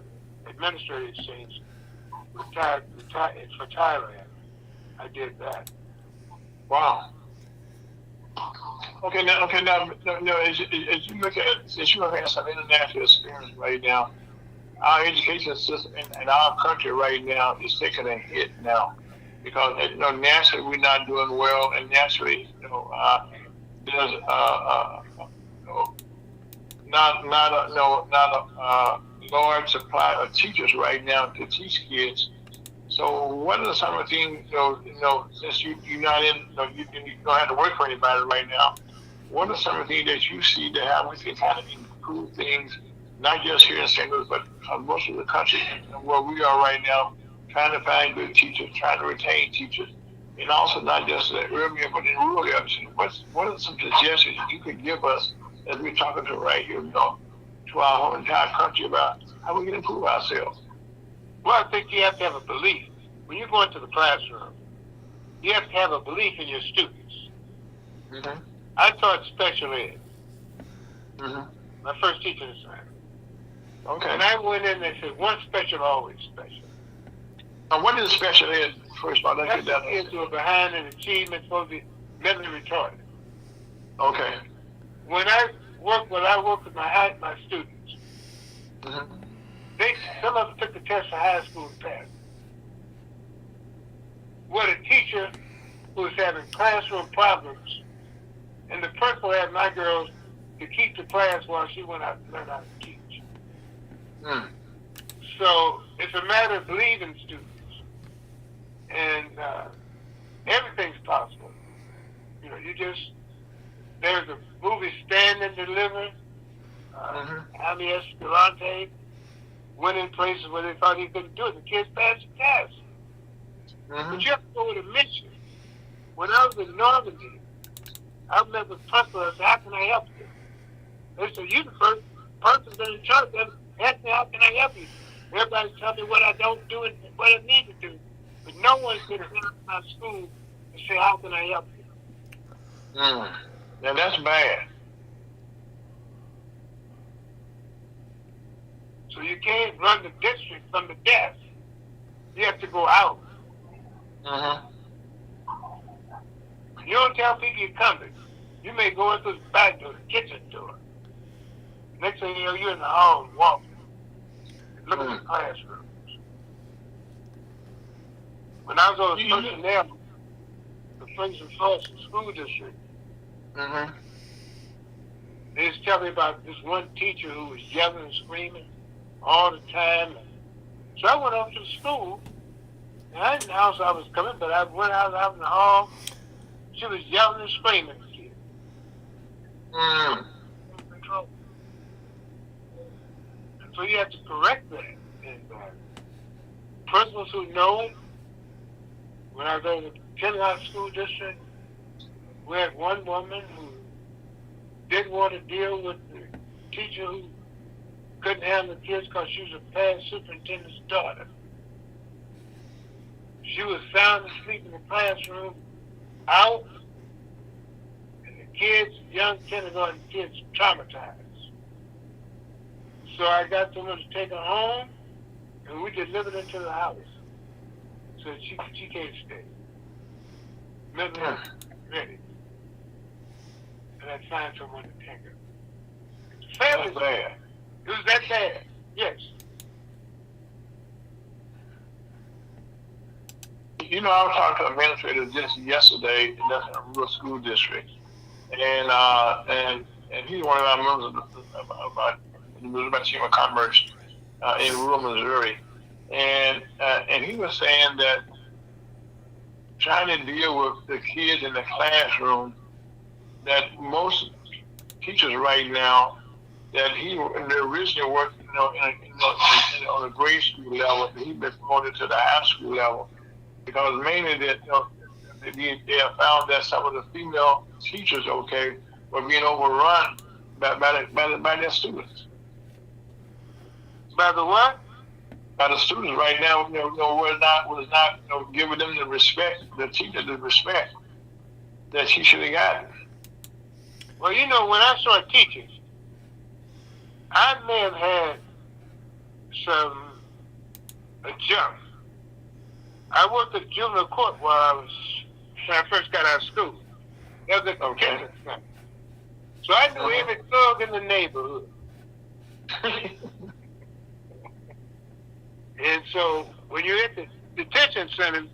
administrative exchange with Thai for Thailand. I did that. Wow. Okay, now, as you look at, since you have some international experience right now, our education system in our country right now is taking a hit now, because nationally we're not doing well, and nationally, there's not a large supply of teachers right now to teach kids. So what are some of the things, since you're not in, you don't have to work for anybody right now, what are some of the things that you see that how we can kind of improve things, not just here in St. Louis, but most of the country, where we are right now, trying to find good teachers, trying to retain teachers, and also not just the urban, but in rural areas. What are some suggestions you could give us as we're talking to right here, to our whole entire country about how we can improve ourselves? Well, I think you have to have a belief. When you go into the classroom, you have to have a belief in your students. Mm-hmm. I taught special ed. Mm-hmm. My first teaching assignment. Okay. And I went in and they said, one special, always special. Now, what is special ed, first of all? Let's That's get the kids who are behind in achievement, supposed to be mentally retarded. Okay. When I work with my students, Mm-hmm. some of them took the test for high school and passed. What a teacher who was having classroom problems, and the principal had my girls to keep the class while she went out and learned how to teach. Mm. So it's a matter of believing students, and everything's possible. There's a movie, Stand and Deliver. Jaime Escalante went in places where they thought he couldn't do it. The kids passed the test. Mm-hmm. But you have to go with a mission. When I was in Normandy, I met the principal and said, how can I help you? They said, you're the first person in church that asked me, how can I help you? Everybody's telling me what I don't do and what I need to do. But no one's going to come to my school and say, how can I help you? Mm. Now, that's bad. So you can't run the district from the desk. You have to go out. Mm-hmm. You don't tell people you're coming. You may go into the back door, the kitchen door. Next thing you know, you're in the hall walking, looking at the classrooms. When I was on the personnel, the Fraser Folsom School District, Mm-hmm. they was telling me about this one teacher who was yelling and screaming all the time. So I went over to the school, and I didn't know I was coming, but I went out in the hall. She was yelling and screaming at the kid. Mm. So you have to correct that. And principals who know when I was in the Kinloch School District, we had one woman who didn't want to deal with the teacher who couldn't handle the kids because she was a past superintendent's daughter. She was sound asleep in the classroom, out, and the kids, young kindergarten kids, traumatized. So I got someone to take her home, and we delivered her to the house so that she can't stay. Mentally ready. And I found someone to take her. The family, That's bad. it was that bad. Yes. You know, I was talking to an administrator just yesterday, and that's in a rural school district, and he's one of our members of our Missouri Chamber of Commerce in rural Missouri, and he was saying that trying to deal with the kids in the classroom, that most teachers right now, that he originally worked, on a grade school level, he's been promoted to the high school level, because mainly that they have found that some of the female teachers, okay, were being overrun by their students. By the what? By the students right now, was not giving them the respect, the teacher the respect that she should have gotten. Well, when I started teaching, I may have had a jump. I worked at juvenile court when I first got out of school. That was a detention center. So I knew every thug in the neighborhood. And so when you're at the detention center,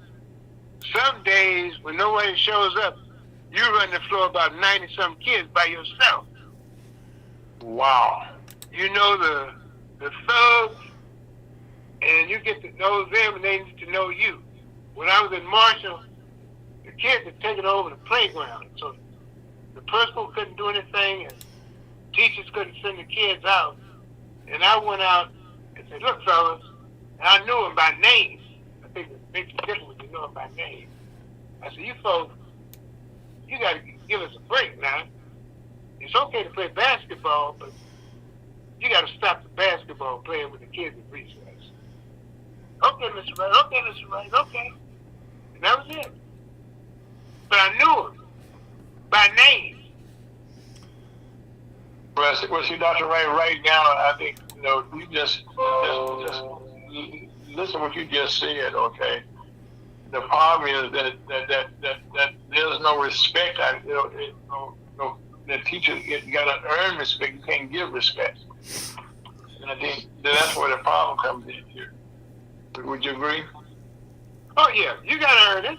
some days when nobody shows up, you run the floor about 90-some kids by yourself. Wow. You know the thugs, and you get to know them, and they need to know you. When I was in Marshall, the kids had taken over the playground, so the principal couldn't do anything, and teachers couldn't send the kids out. And I went out and said, "Look, fellas," and I knew them by name. I think it makes a difference when you know them by name. I said, "You folks, you got to give us a break now. It's okay to play basketball, but you got to stop the basketball playing with the kids at recess." "Okay, Mr. Wright. Okay, Mr. Wright. Okay." And that was it. But I knew him by name. Well, see, Dr. Wright, right now, I think, you just listen to what you just said, okay? The problem is that there's no respect. The teacher, you got to earn respect. You can't give respect. And I think that's where the problem comes in here. Would you agree? Oh, yeah. You got to earn it.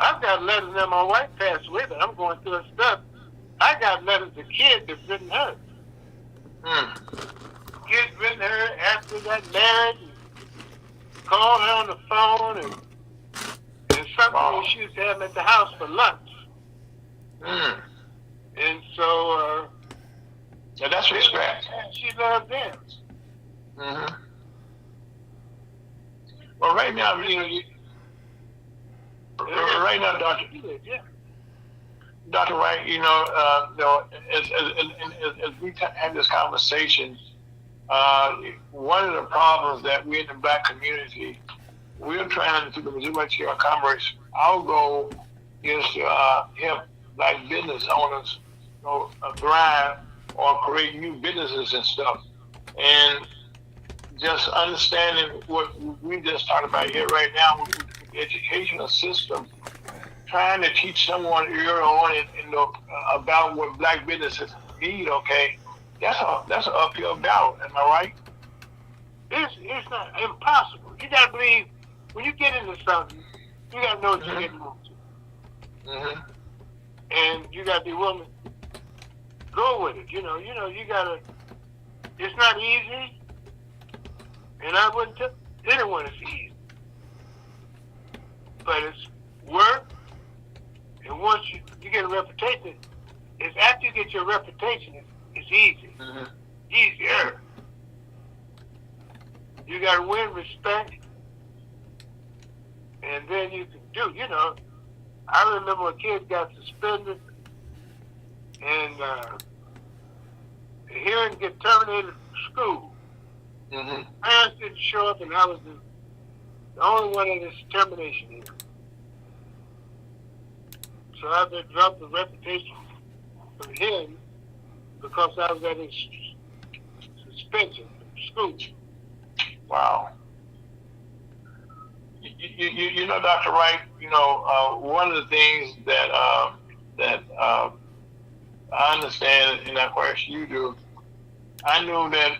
I've got letters that my wife passed away, but I'm going through her stuff. I got letters to kids that's written her. Kids written her after they got married, and called her on the phone, and something she used to have them at the house for lunch. And so, yeah, that's respect. She loved them. Well, right now, right now, Dr. Wright, as we had this conversation, one of the problems that we in the black community, we're trying to, the Missouri Chamber of Commerce, our goal is to help black business owners thrive or create new businesses and stuff. And just understanding what we just talked about here right now with the educational system, trying to teach someone early on about what black businesses need, okay, that's an uphill battle. Am I right? It's not impossible. You got to believe, when you get into something, you got to know what you're getting into. And you got to be willing to go with it. You got to, it's not easy. And I wouldn't tell anyone it's easy. But it's work. And once you get a reputation, it's after you get your reputation, it's easy. Easier. You got to win respect. And and then you can do, I remember a kid got suspended and hearing get terminated from school. Mm-hmm. Parents didn't show up, and I was the only one in this termination here. So I've been dropped the reputation from him because I was at his suspension from school. Wow. You know, Dr. Wright, one of the things that I understand, and of course you do, I knew that,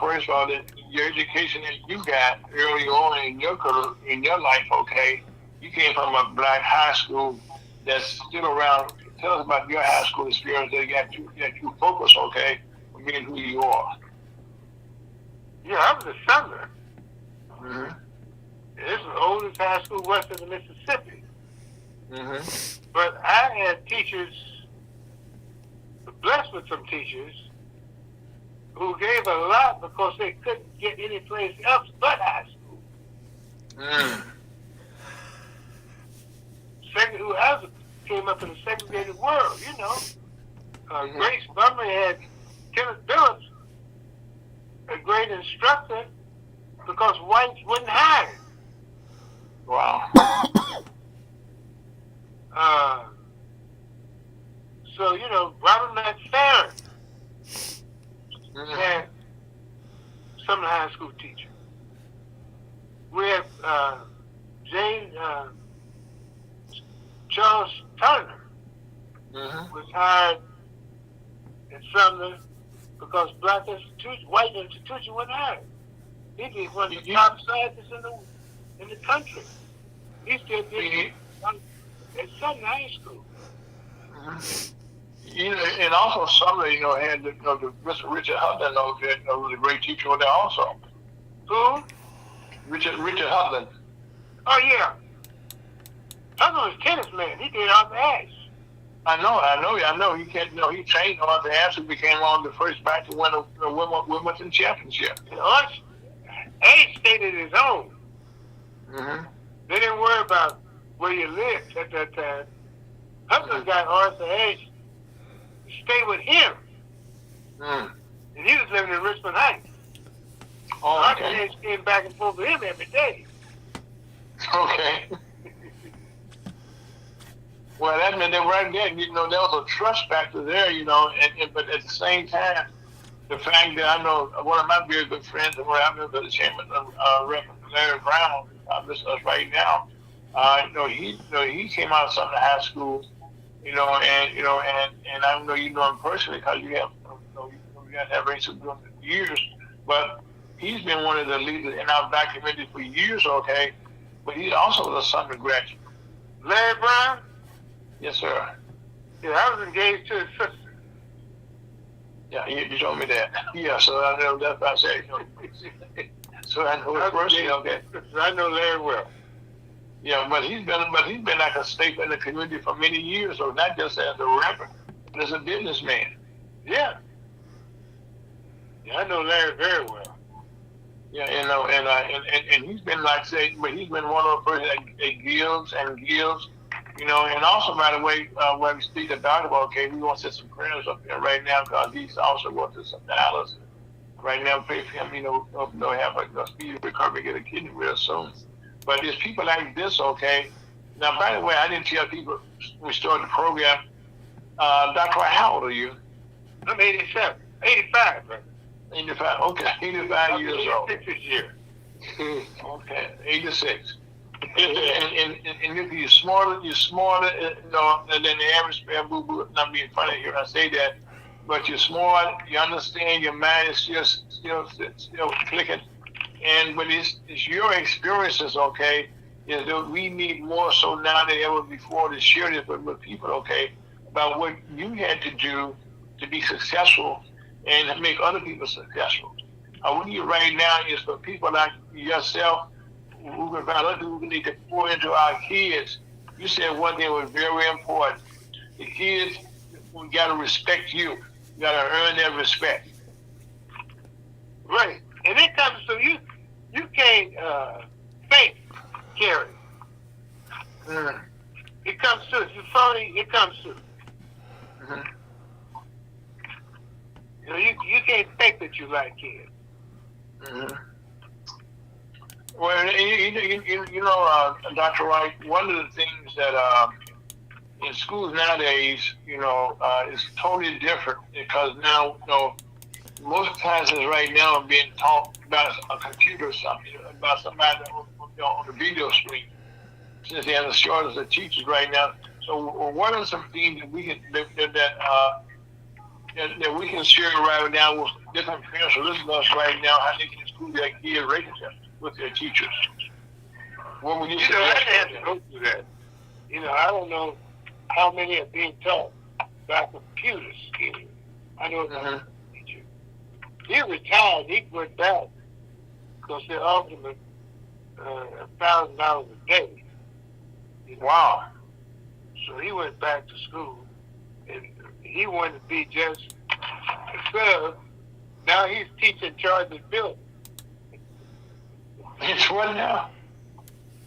first of all, that your education that you got early on in your career, in your life, okay, you came from a black high school that's still around. Tell us about your high school experience that you focus, okay, on being who you are. Yeah, I was a Sumner. Mm-hmm. This is the oldest high school west of the Mississippi. Mm-hmm. But I had teachers, blessed with some teachers, who gave a lot because they couldn't get any place else but high school. Mm. Who else came up in a segregated world, Grace Montgomery had Kenneth Phillips, a great instructor, because whites wouldn't hire. Wow. So, Robert McFerrin had some of the high school teachers. We have Charles Turner was hired in Sumner because white institution wouldn't hire him. He did one of the top scientists in the country. He still did it at Sumner High School. And also Sumner, had the Mr. Richard Hutland, was a great teacher there also. Who? Richard Hutland. Oh yeah. Hutland was tennis man. He did Arthur Ashe. I know. He trained Arthur Ashe, who became one of the first back to win a Wimbledon championship. Ashe stayed at his own. Mm-hmm. They didn't worry about where you lived at that time. Hutland got Arthur Ashe to stay with him. Mm. And he was living in Richmond Heights. Oh, Arthur okay. Ashe came back and forth with him every day. Okay. Well, that meant that right there, there was a trust factor there, but at the same time, the fact that I know one of my very good friends, and where I'm in the chairman, Reverend Larry Brown, listening to us right now, he came out of Sumner High School, and I know you know him personally because you have races with him for years, but he's been one of the leaders in our black community for years, okay, but he also was a Sumner graduate. Larry Brown? Yes, sir. Yeah, I was engaged to his sister. Yeah, you told me that. Yeah, so I know that's what I said. So I know it personally, okay. I know Larry well. Yeah, but he's been like a staple in the community for many years, so not just as a rapper, but as a businessman. Yeah. Yeah, I know Larry very well. Yeah, and he's been like say, but he's been one of the person that gives, and also by the way, when we speak about it, okay, we want to set some prayers up there right now because he's also going through some dialysis. Right now, pray for him, have a speedy recovery, get a kidney real soon. But there's people like this, okay. Now, by the way, I didn't tell people we started the program. Dr. Wright, how old are you? I'm 87, 85, brother. 85, okay, 85 years old. 86 this year. Okay, 86. And if you're smarter, than the average boo-boo. Not being funny here, I say that, but you're smart. You understand. Your mind is still clicking. But it's your experiences, okay. Is that we need more so now than ever before to share this with people, okay, about what you had to do to be successful and make other people successful. What we need right now is for people like yourself, who can find other people who need to pour into our kids. You said one thing was very important. The kids, we got to respect you. You got to earn their respect. Right. And it comes to you can't fake, Kerry. comes to. Mhm. You know, you can't think that you like kids. Mhm. Well, you know, Dr. Wright, one of the things that in schools nowadays, you know, is totally different because now, you know, most classes right now are being taught about a computer or something, about somebody on the video screen. Since they have a shortage of teachers right now, so what are some things that we can that we can share right now with different parents who listen to us right now, how they can improve their kids' relationship with their teachers? What would you You know, I suggest? had to go through that. You know, I don't know how many are being taught by computer skills. I know it's not a teacher. He retired. He went back because they offered him $1,000 a day. You know? Wow. So he went back to school, and he wanted to be just a sub. Now he's teaching charge of building. It's what now?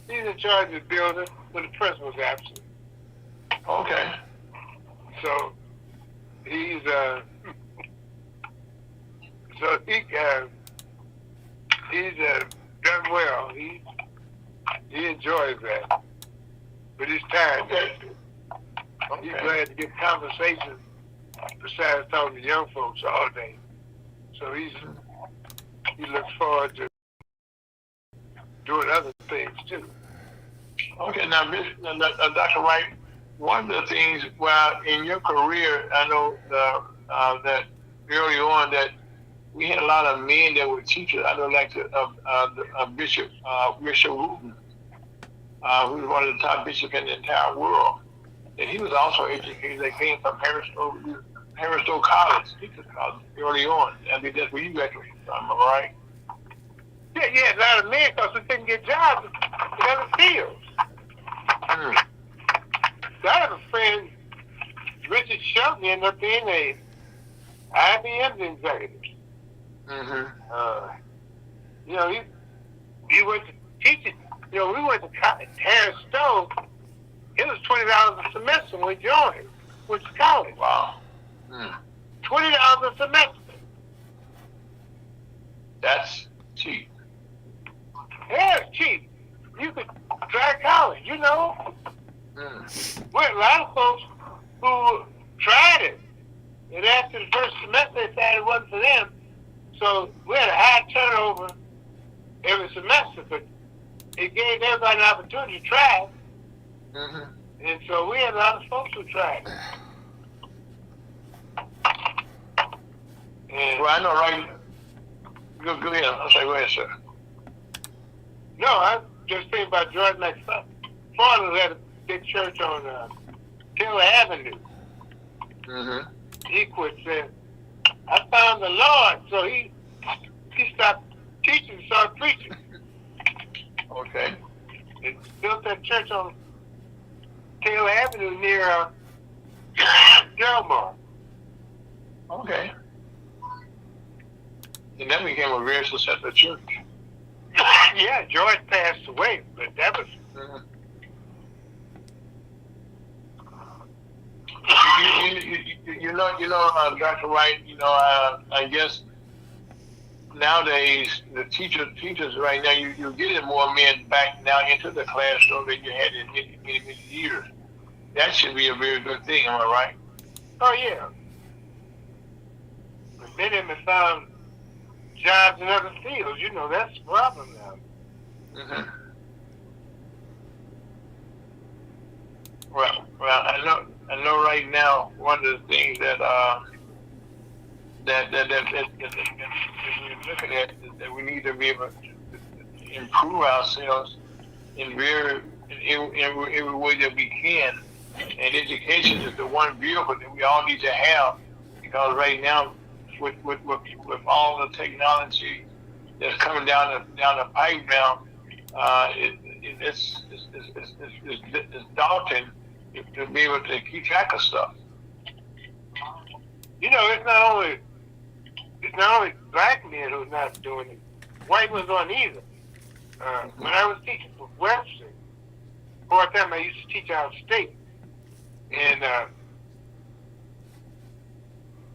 He's in charge of the building when the principal's absent. Okay. So he's done well. He enjoys that, but he's tired. Okay. He's glad to get conversation besides talking to young folks all day. So he looks forward to doing other things too. Okay. Now, Dr. Wright, one of the things, well, in your career, I know that early on that we had a lot of men that were teachers. I know, like Bishop Wooten, who was one of the top bishops in the entire world. And he was also educated. They came from Harrisville College, Teachers College, early on. I think that's where you graduated from, right? Yeah, a lot of men because we couldn't get jobs in other fields. So I have a friend, Richard Shelton, ended up being a IBM executive. You know, he went to teaching. You know, we went to Harris Stowe. It was $20 a semester when we joined, which is college. Wow. $20 a semester. That's cheap. Yeah, it's cheap. You could try college, you know. Well, a lot of folks who tried it, and after the first semester they decided it wasn't for them. So we had a high turnover every semester, but it gave everybody an opportunity to try. And so we had a lot of folks who tried. And Well, I know, right? Go ahead. I'm sorry. Go ahead, sir. no, I just think about Jordan McFarland. Father had a big church on Taylor Avenue. He quit saying, I found the Lord. So he stopped teaching and started preaching. Okay. And built that church on Taylor Avenue near Delmar. Okay. And that became a very successful church. Yeah, George passed away, but that was You know, Dr. Wright, you know, I guess nowadays the teachers right now, you're getting more men back now into the classroom than you had in many years. That should be a very good thing, am I right? Oh, yeah. But many of them have found jobs in other fields. You know, that's the problem now. Well, I know right now one of the things that we're looking at is that we need to be able to improve ourselves in every way that we can. And education is the one vehicle that we all need to have, because right now, with all the technology that's coming down the pipe now, it's daunting to be able to keep track of stuff. You know, it's not only black men who's not doing it. White ones aren't either. When I was teaching for Webster, part time I used to teach out of state. And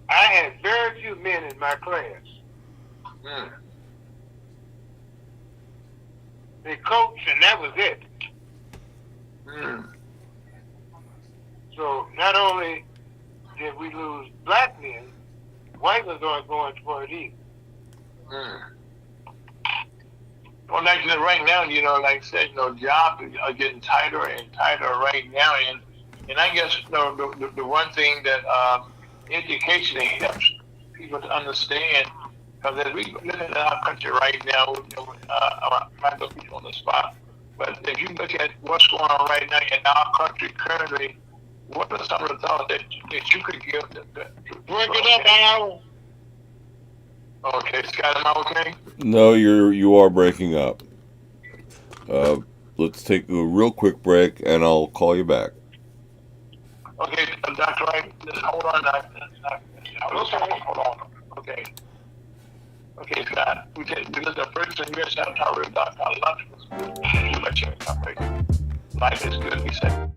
I had very few men in my class. Mm. They coached, and that was it. Mm. So not only did we lose black men, white ones aren't going for it either. Mm. Well, like right now, like I said, jobs are getting tighter and tighter right now, and I guess the one thing that education helps people to understand, because as we look at our country right now, I might not be on the spot, but if you look at what's going on right now in our country currently, what are some of the thoughts that you could give? Break it up, Al. Okay, Scott, am I okay? No, you are breaking up. Let's take a real quick break, and I'll call you back. Okay, Dr. Wright, hold on. Hold on. Okay. Okay, Scott. We listen to first and U.S. Dr. Lunch was good. You bet you. Life is good, we said.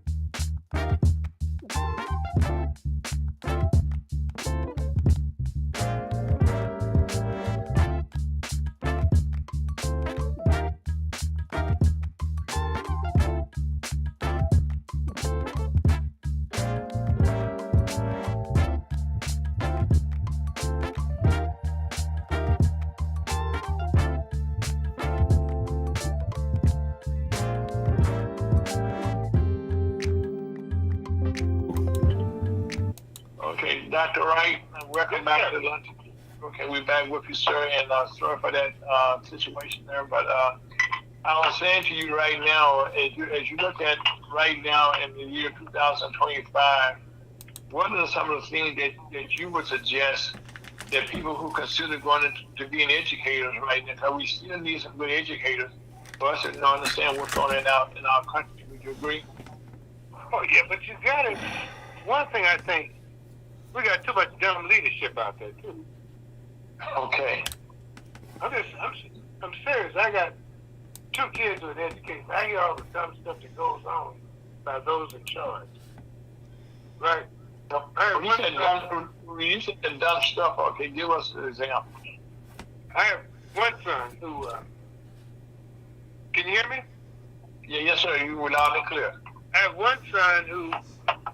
Okay, Dr. Wright, welcome back to lunch. Okay, we're back with you, sir, and sorry for that situation there, but I was saying to you right now, as you look at right now in the year 2025, what are some of the things that you would suggest that people who consider going to being educators right now, because we still need some good educators for us to understand what's going on in our country? Would you agree? Oh, yeah, but you got to, one thing I think, we got too much dumb leadership out there, too. Okay. I'm serious. I got 2 kids with education. I hear all the dumb stuff that goes on by those in charge. Right? When you said dumb stuff, okay, give us an example. I have one son who, can you hear me? Yeah, yes, sir. You were loud and clear. I have one son who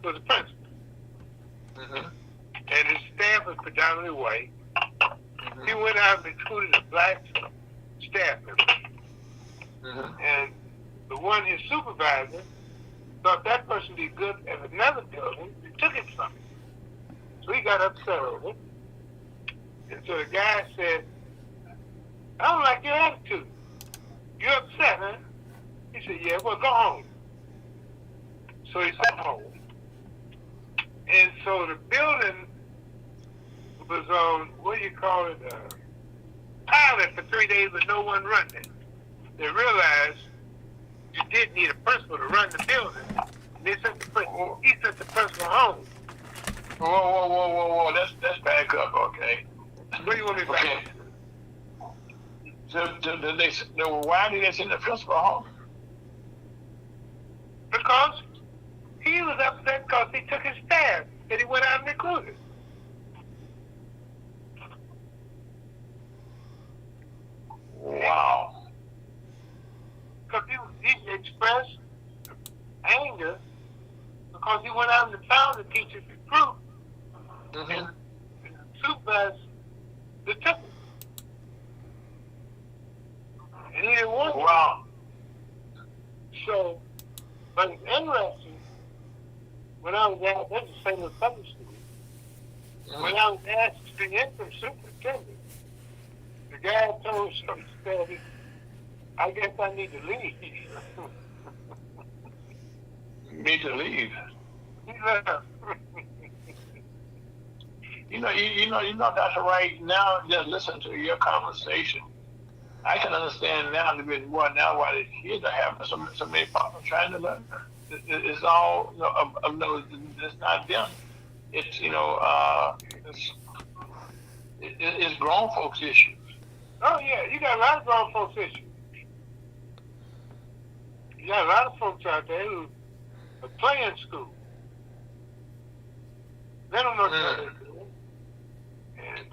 was a principal. Mm-hmm. And his staff was predominantly white. Mm-hmm. He went out and recruited a black staff member. Mm-hmm. And the one, his supervisor, thought that person would be good at another building and took it from him. So he got upset over it. And so the guy said, I don't like your attitude. You're upset, huh? He said, yeah, well, go home. So he sent home. And so the building was on, pilot for 3 days, but no one running it. They realized you did need a principal to run the building. And he sent the principal home. Whoa. Let's back up, okay? What do you want me to back up? So why did they send the principal home? Because he was upset because he took his staff and he went out and recruited. Wow. Because he expressed anger because he went out and found the teachers recruit and supervised the temple. And he didn't want to. Wow. So, but it's interesting, when I was at, that's the same as public school, when I was asked to be interim superintendent, the guy told some study, I guess I need to leave. Need to leave. He left. You know, Dr. Wright, now just listen to your conversation. I can understand now the reason why the kids are having so many problems trying to learn. It's all, it's not them. It's, it's grown folks' issues. Oh, yeah, you got a lot of grown folks issues. You got a lot of folks out there who are playing school. They don't know what they're doing. And,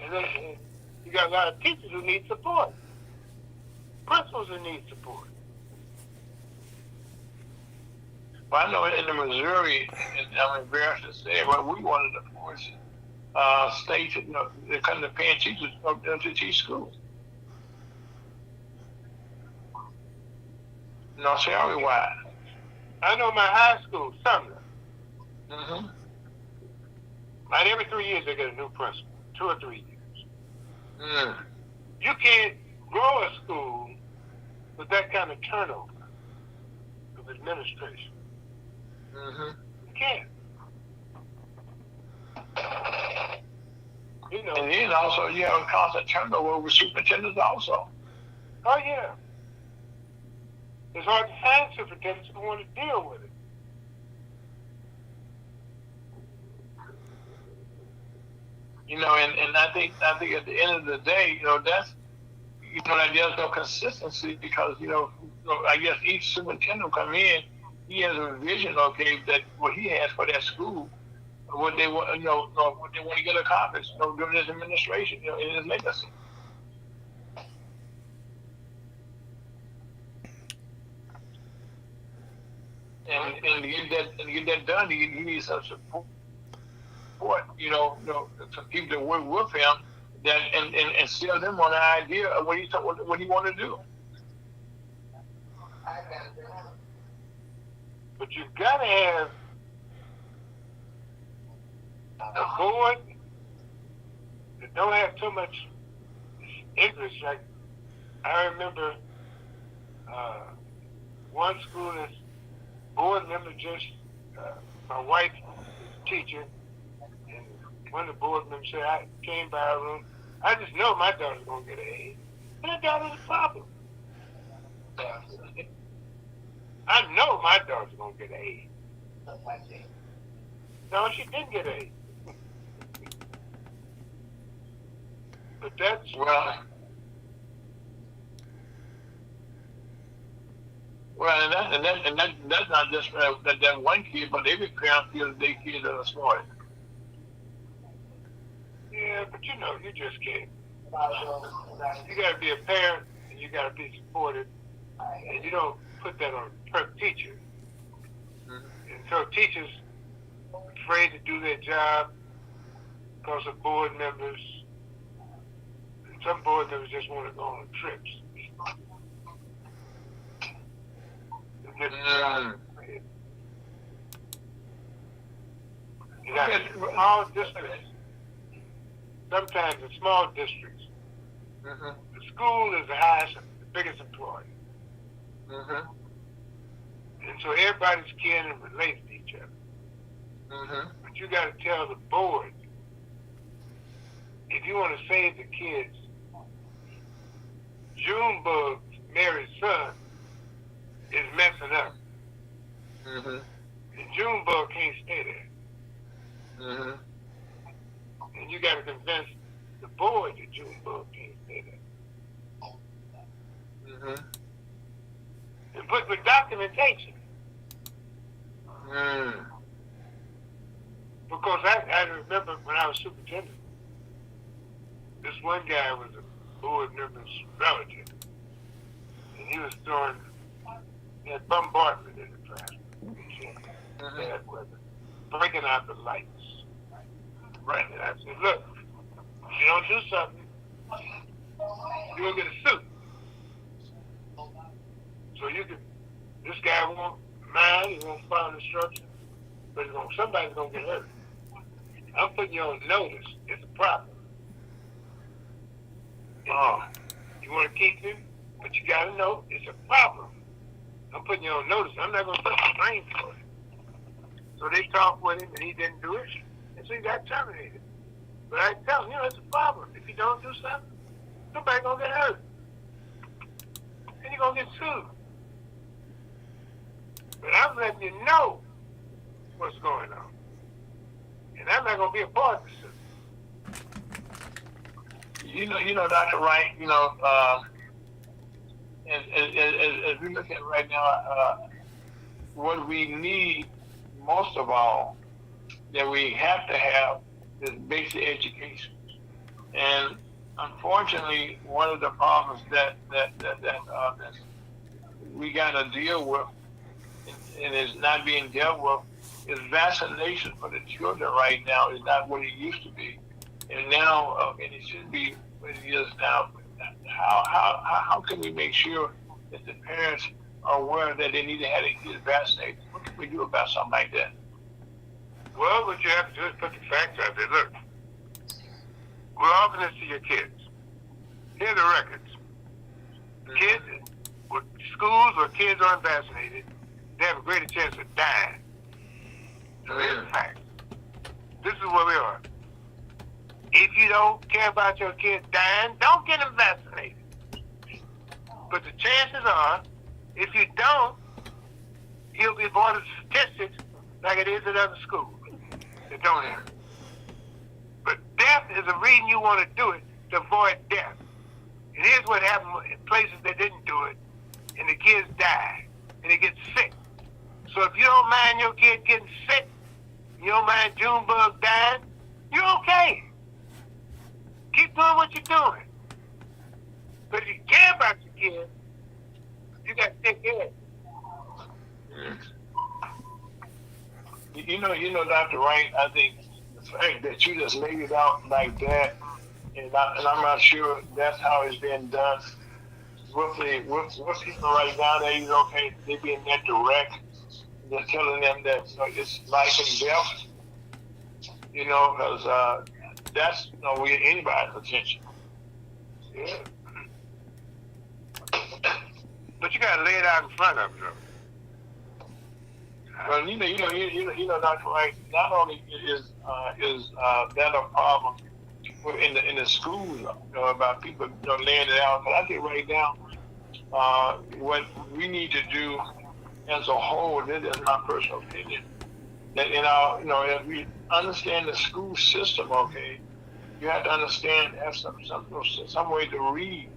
and then you got a lot of teachers who need support. Principals who need support. Well, I know in the Missouri, and I'm embarrassed to say it, but we wanted to force states, they come to paying teachers to teach school. Salary-wise. I know my high school, Sumner. Mm-hmm. About every 3 years they get a new principal. 2 or 3 years. Mm. You can't grow a school with that kind of turnover of administration. Mm-hmm. You can't. You know. And then also you have a constant turnover with superintendents also. Oh yeah. It's hard to find superintendents who want to deal with it. And I think at the end of the day, that there's no consistency because, I guess each superintendent come in, he has a vision, that what he has for that school, what they want, what they want to get accomplished, during his administration, in his legacy. And to get that done, he needs some support, some people that work with him that and sell them on the idea of what he want to do. But you've got to have a board that don't have too much English. Like I remember one school that's board member my wife teacher, and one of the board members said, I came by her room, I just know my daughter's going to get an A. My daughter's a problem. I know my daughter's going to get an A. No, she didn't get an A. But that's... Well, and that's not just that one kid, but every parent feels their kids are smart. Yeah, but you just can't. You got to be a parent, and you got to be supported, and you don't put that on per teacher. Mm-hmm. And so teachers afraid to do their job because of board members. And some board members just want to go on trips. You got small districts. Sometimes in small districts, the school is the biggest employer. Mm-hmm. And so everybody's kin and relates to each other. Mm-hmm. But you got to tell the board, if you want to save the kids, Junebug, Mary's son, is messing up. Mm-hmm. And Junebug can't stay there. Mm-hmm. And you got to convince the board that Junebug can't stay there. Mm-hmm. And put with documentation. Mm. Because I remember when I was superintendent, this one guy was a board member's relative. And he was throwing that bombardment in the classroom. Bad weather. Breaking out the lights. Right. And I said, look, if you don't do something, you're going to get a suit. So this guy won't mind, he won't follow instructions, but somebody's going to get hurt. I'm putting you on notice. It's a problem. You want to keep him, but you got to know it's a problem. I'm putting you on notice. I'm not going to put the blame for it. So they talked with him, and he didn't do it, and so he got terminated. But I tell him, it's a problem. If you don't do something, somebody's going to get hurt. And you're going to get sued. But I'm letting you know what's going on. And I'm not going to be a part of the suit. Dr. Wright, as we look at right now, what we need most of all that we have to have is basic education. And unfortunately, one of the problems that we got to deal with, and is not being dealt with, is vaccination for the children right now is not what it used to be, and now and it should be what it is now. How can we make sure that the parents are aware that they need to have their kids vaccinated? What can we do about something like that? Well, what you have to do is put the facts out there. Look, we're offering this to your kids. Here are the records. Kids, with schools where kids aren't vaccinated, they have a greater chance of dying. So here's the facts. This is where we are. If you don't care about your kids dying, don't get them vaccinated. But the chances are, if you don't, you'll be part of the statistics like it is at other schools that don't have it. But death is a reason you want to do it, to avoid death. And here's what happened in places that didn't do it, and the kids die, and they get sick. So if you don't mind your kid getting sick, you don't mind Junebug dying, you're okay. Keep doing what you're doing. But if you care about your kids, you got to take care of it. You know, Dr. Wright, I think the fact that you just laid it out like that, and I'm not sure that's how it's been done. With people right now, they being that direct, just telling them that it's life and death. Because that's we get anybody's attention. Yeah. But you got to lay it out in front of them, though. Well, you know, Dr. Wright, not only is that a problem in the schools, about people laying it out, but I think right now, what we need to do as a whole, this is my personal opinion, that if we understand the school system, you have to understand, have some way to read.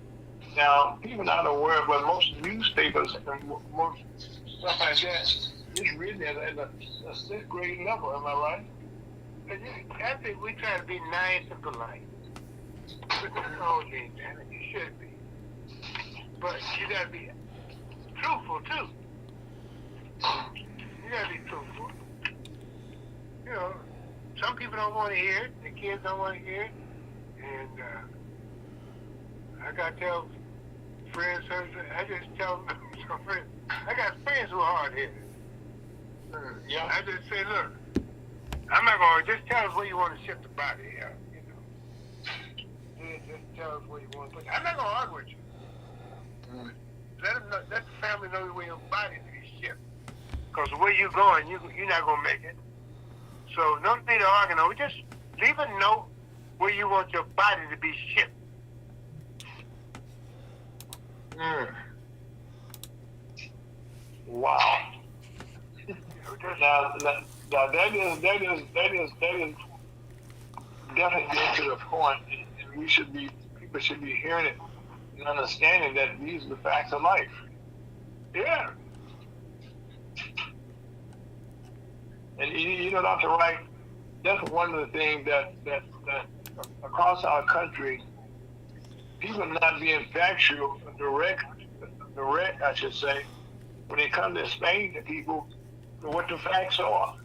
Now, people not aware, but most newspapers and most stuff like that is written at a 6th grade level. Am I right? I think we try to be nice and polite. Oh, man, you should be. But you got to be truthful, too. You got to be truthful. Some people don't want to hear it. The kids don't want to hear it. And I got to tell friends, I just tell some friends, I got friends who are hard-headed. Yeah. I just say, look, I'm not going to, just tell us where you want to ship the body out, Just tell us where you want to put it. I'm not going to argue with you. Let the family know where your body to be shipped. Because where you're going, you're not going to make it. So no need to argue. No, just leave a note where you want your body to be shipped. Wow. Now that is definitely getting to the point, and people should be hearing it and understanding that these are the facts of life. Yeah. And Dr. Wright, that's one of the things that across our country, people are not being factual, direct, I should say, when they come to explain to people what the facts are.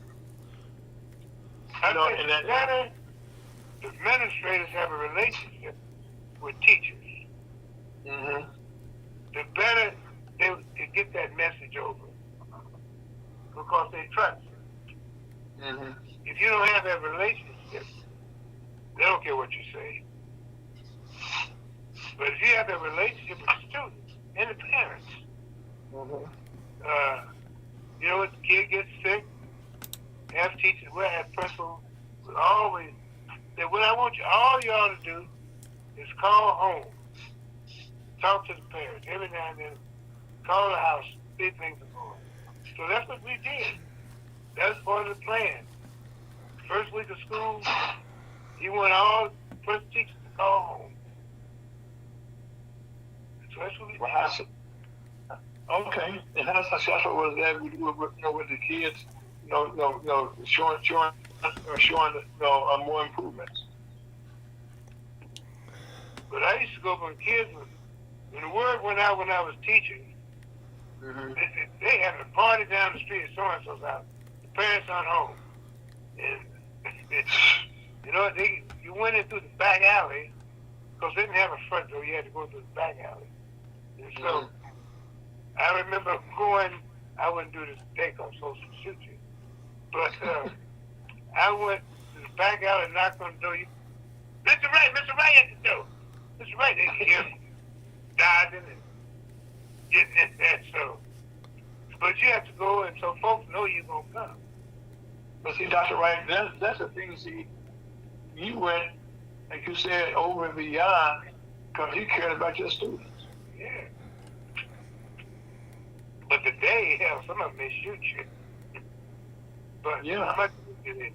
I think better the administrators have a relationship with teachers. Mm-hmm. The better they get that message over, because they trust you. Mm-hmm. If you don't have that relationship, they don't care what you say. But if you have that relationship with the students and the parents, if the kid gets sick, have teachers, we'll have principals, we'll always say, what I want all y'all to do is call home, talk to the parents every now and then, call the house, see things are going. So that's what we did. That's part of the plan. First week of school, he want all first teachers to call home. So that's what we did. Okay, and how successful was that with the kids? Showing are showing more improvements. But I used to go when kids when the word went out when I was teaching. They had a party down the street at so and so's house. The parents aren't home, and you went in through the back alley because they didn't have a front door. You had to go through the back alley. And so I remember going. I wouldn't do this today because I'm supposed to shoot you, but I went to the back alley, and knocked on the door. Mr. Wright at the door. Mr. Wright, they hear dodging and getting in there. So, but you have to go, and so folks know you're gonna come. But see, Dr. Wright, that's the thing. See, you went, like you said, over and beyond because you cared about your students. Yeah. But today, hell, some of them may shoot you. But Yeah. how much is it?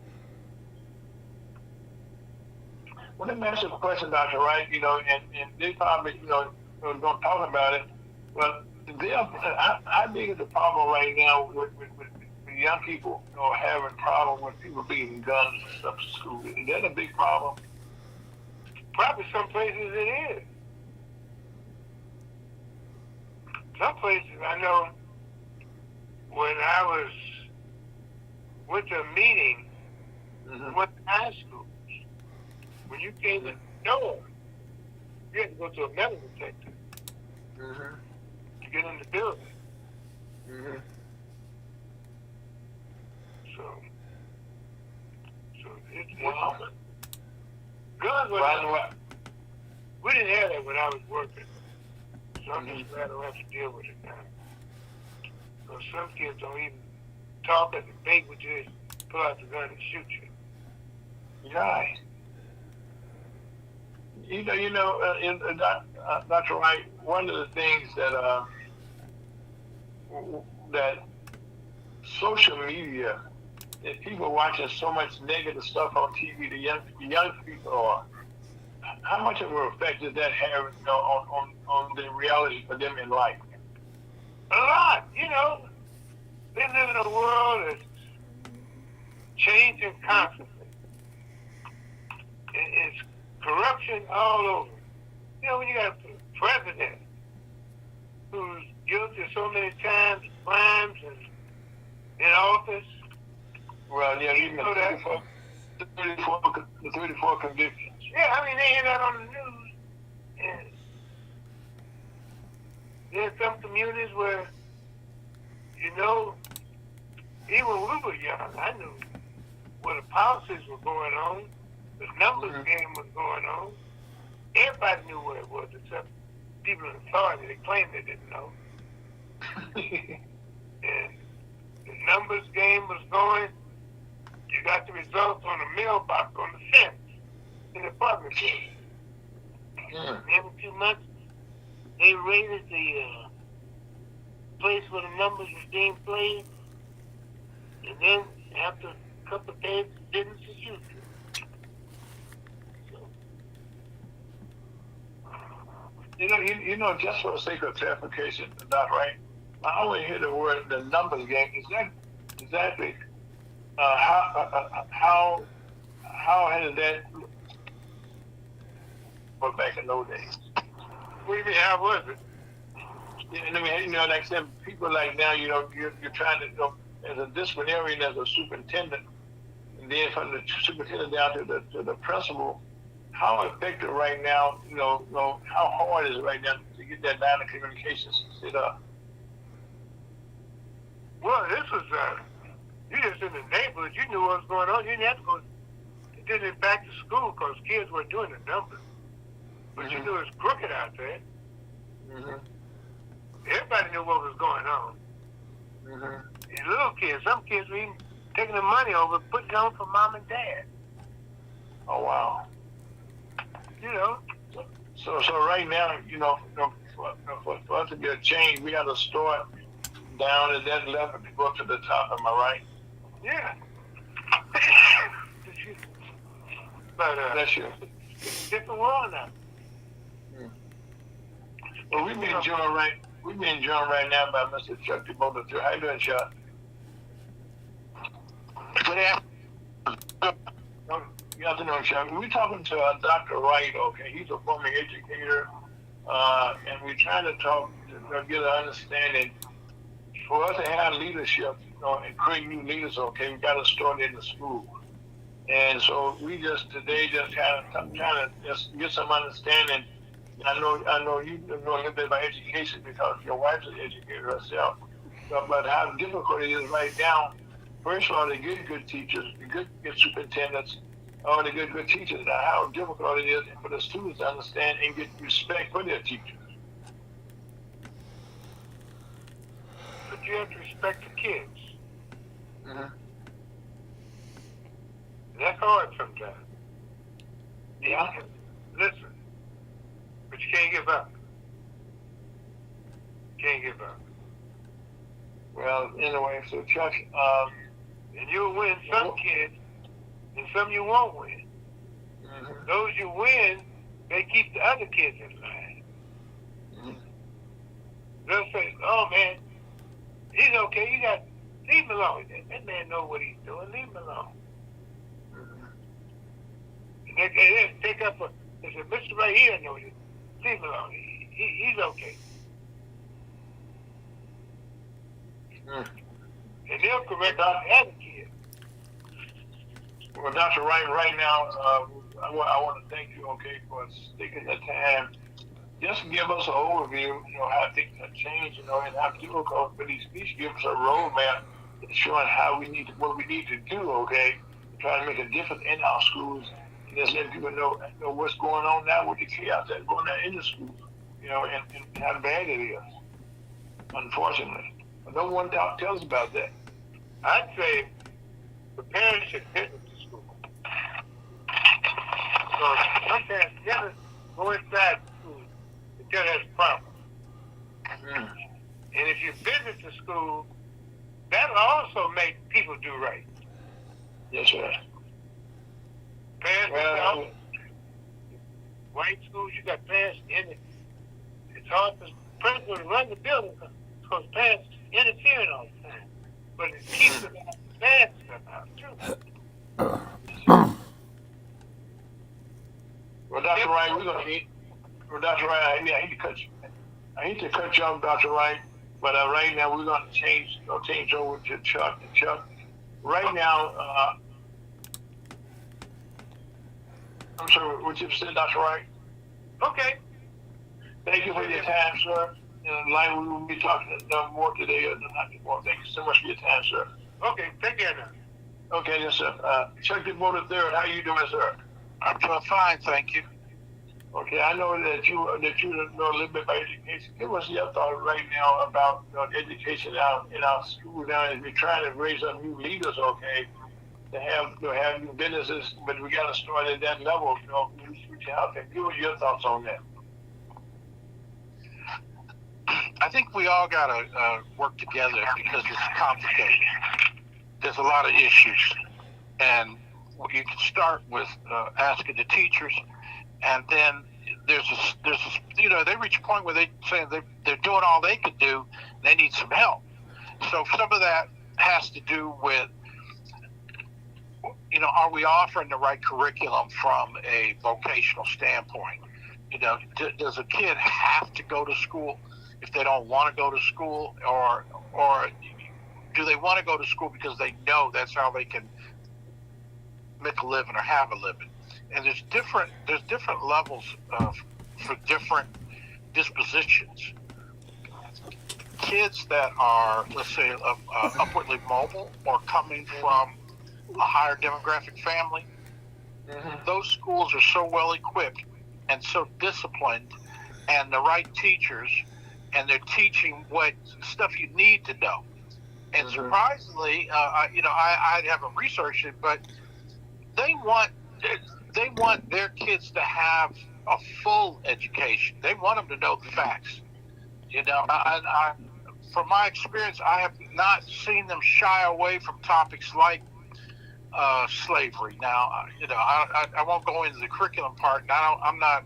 Well, let me ask you a question, Dr. Wright. And they probably, don't talk about it. But how big is the problem right now with young people, having problems with people beating guns and stuff in school? Is that a big problem? Probably some places it is. Some places I know when I went to a meeting with high schools, when you came to the door, you had to go to a metal detector to get in the building. So it's Wow. guns were Right. we didn't have that when I was working. So I'm just glad I don't have to deal with it now. Because some kids don't even talk or debate with you, just pull out the gun and shoot you. Right. Dr. Wright, one of the things that social media, if people watching so much negative stuff on TV, the young people are, how much of an effect does that have on the reality for them in life? A lot, They live in a world that's changing constantly. It's corruption all over. When you got a president who's guilty of so many crimes and in office. Well, yeah, even know that? the 34 convictions. Yeah, they hear that on the news. And there's some communities where, even when we were young, I knew where the policies were going on, the numbers game was going on. Everybody knew where it was, except people in authority. They claimed they didn't know. And the numbers game was going. You got the results on the mailbox on the fence in the apartment building. Every few months, they raided the place where the numbers was being played, and then after a couple of days, didn't shoot you. Just for the sake of clarification, Dr. Wright, I only hear the word the numbers game. Is that exactly how has that looked back in those days? What do you mean, how was it? Yeah, like I said, people like now, you're trying to, as a disciplinarian, as a superintendent, and then from the superintendent down to the principal, how effective right now, how hard is it right now to get that line of communications set up? Well, this was, you just in the neighborhood, you knew what was going on. You didn't have to go, did it back to school because kids weren't doing the numbers. But you knew it was crooked out there. Everybody knew what was going on. These little kids, some kids were even taking the money over, putting it on for mom and dad. Oh, wow. So right now, for us to get a change, we got to start down at that level to go up to the top. Am I right? Yeah. But That's you. it's a different world now. Well, we've been joined right now by Mr. Chuck DeBola. How you doing, Chuck? Good afternoon. Good afternoon, Chuck. We're talking to Dr. Wright, okay? He's a former educator, and we're trying to talk to get an understanding. For us to have leadership, and create new leaders, okay, we got to start in the school. And so we just today just kind of trying to just get some understanding. I know you know a little bit about education because your wife's an educator herself. But how difficult it is right now. First of all, to get good teachers, to get superintendents, or to get good teachers. Now, how difficult it is for the students to understand and get respect for their teachers. But you have to respect the kids. Mm-hmm. That's hard sometimes. Yeah. Listen, but you can't give up. Can't give up. Well, anyway, so Chuck, and you'll win some kids, and some you won't win. mm-hmm. Those you win, they keep the other kids in line. Mm-hmm. They'll say, "Oh man, he's okay. You got leave him alone. That man know what he's doing. Leave him alone." And they pick up they say, "Mr. Right here knows it. Leave him alone. He's okay." Mm. And they'll correct the other kids. Well, Dr. Wright, right now, I want to thank you, okay, for taking the time. Just give us an overview, how things have changed, and how difficult, but at least give us a roadmap showing what we need to do, okay, to try to make a difference in our schools, and just let people know what's going on now with the chaos that's going on in the schools, and how bad it is, unfortunately. But no one tells about that. I'd say the parents should visit the school. So some parents never go inside the school until there's a problem. Mm. And if you visit the school, that'll also make people do right. Yes, sir. Parents, white schools, you got parents in it. It's hard for principals to run the building because parents interfering all the time. But it keeps the bad stuff out, too. Well, Dr. Wright, we're going to eat. Well, Dr. Wright, I hate to cut you off, Dr. Wright, but right now we're going to change over to Chuck. And Chuck, right now, I'm sorry, what you said, Dr. Wright? Okay. Thank you for your time, sir. Like we will be talking more today or not more. Thank you so much for your time, sir. Okay, take care now. Okay, yes, sir. Chuck DeVoe III, how you doing, sir? I'm doing fine, thank you. Okay, I know that you know a little bit about education. Give us your thought right now about education in our schools now, as we're trying to raise up new leaders, okay, to have new businesses, but we got to start at that level. Give us your thoughts on that. I think we all got to work together because it's complicated. There's a lot of issues, and you can start with asking the teachers, and then there's they reach a point where they say they're doing all they can do. They need some help. So some of that has to do with, are we offering the right curriculum from a vocational standpoint? Does a kid have to go to school if they don't want to go to school, or do they want to go to school because they know that's how they can make a living or have a living? And there's different levels for different dispositions. Kids that are, let's say, upwardly mobile or coming from a higher demographic family, those schools are so well equipped and so disciplined, and the right teachers, and they're teaching what stuff you need to know. And surprisingly, I haven't researched it, but they want their kids to have a full education. They want them to know the facts. I from my experience, I have not seen them shy away from topics like slavery. Now, I won't go into the curriculum part. I'm not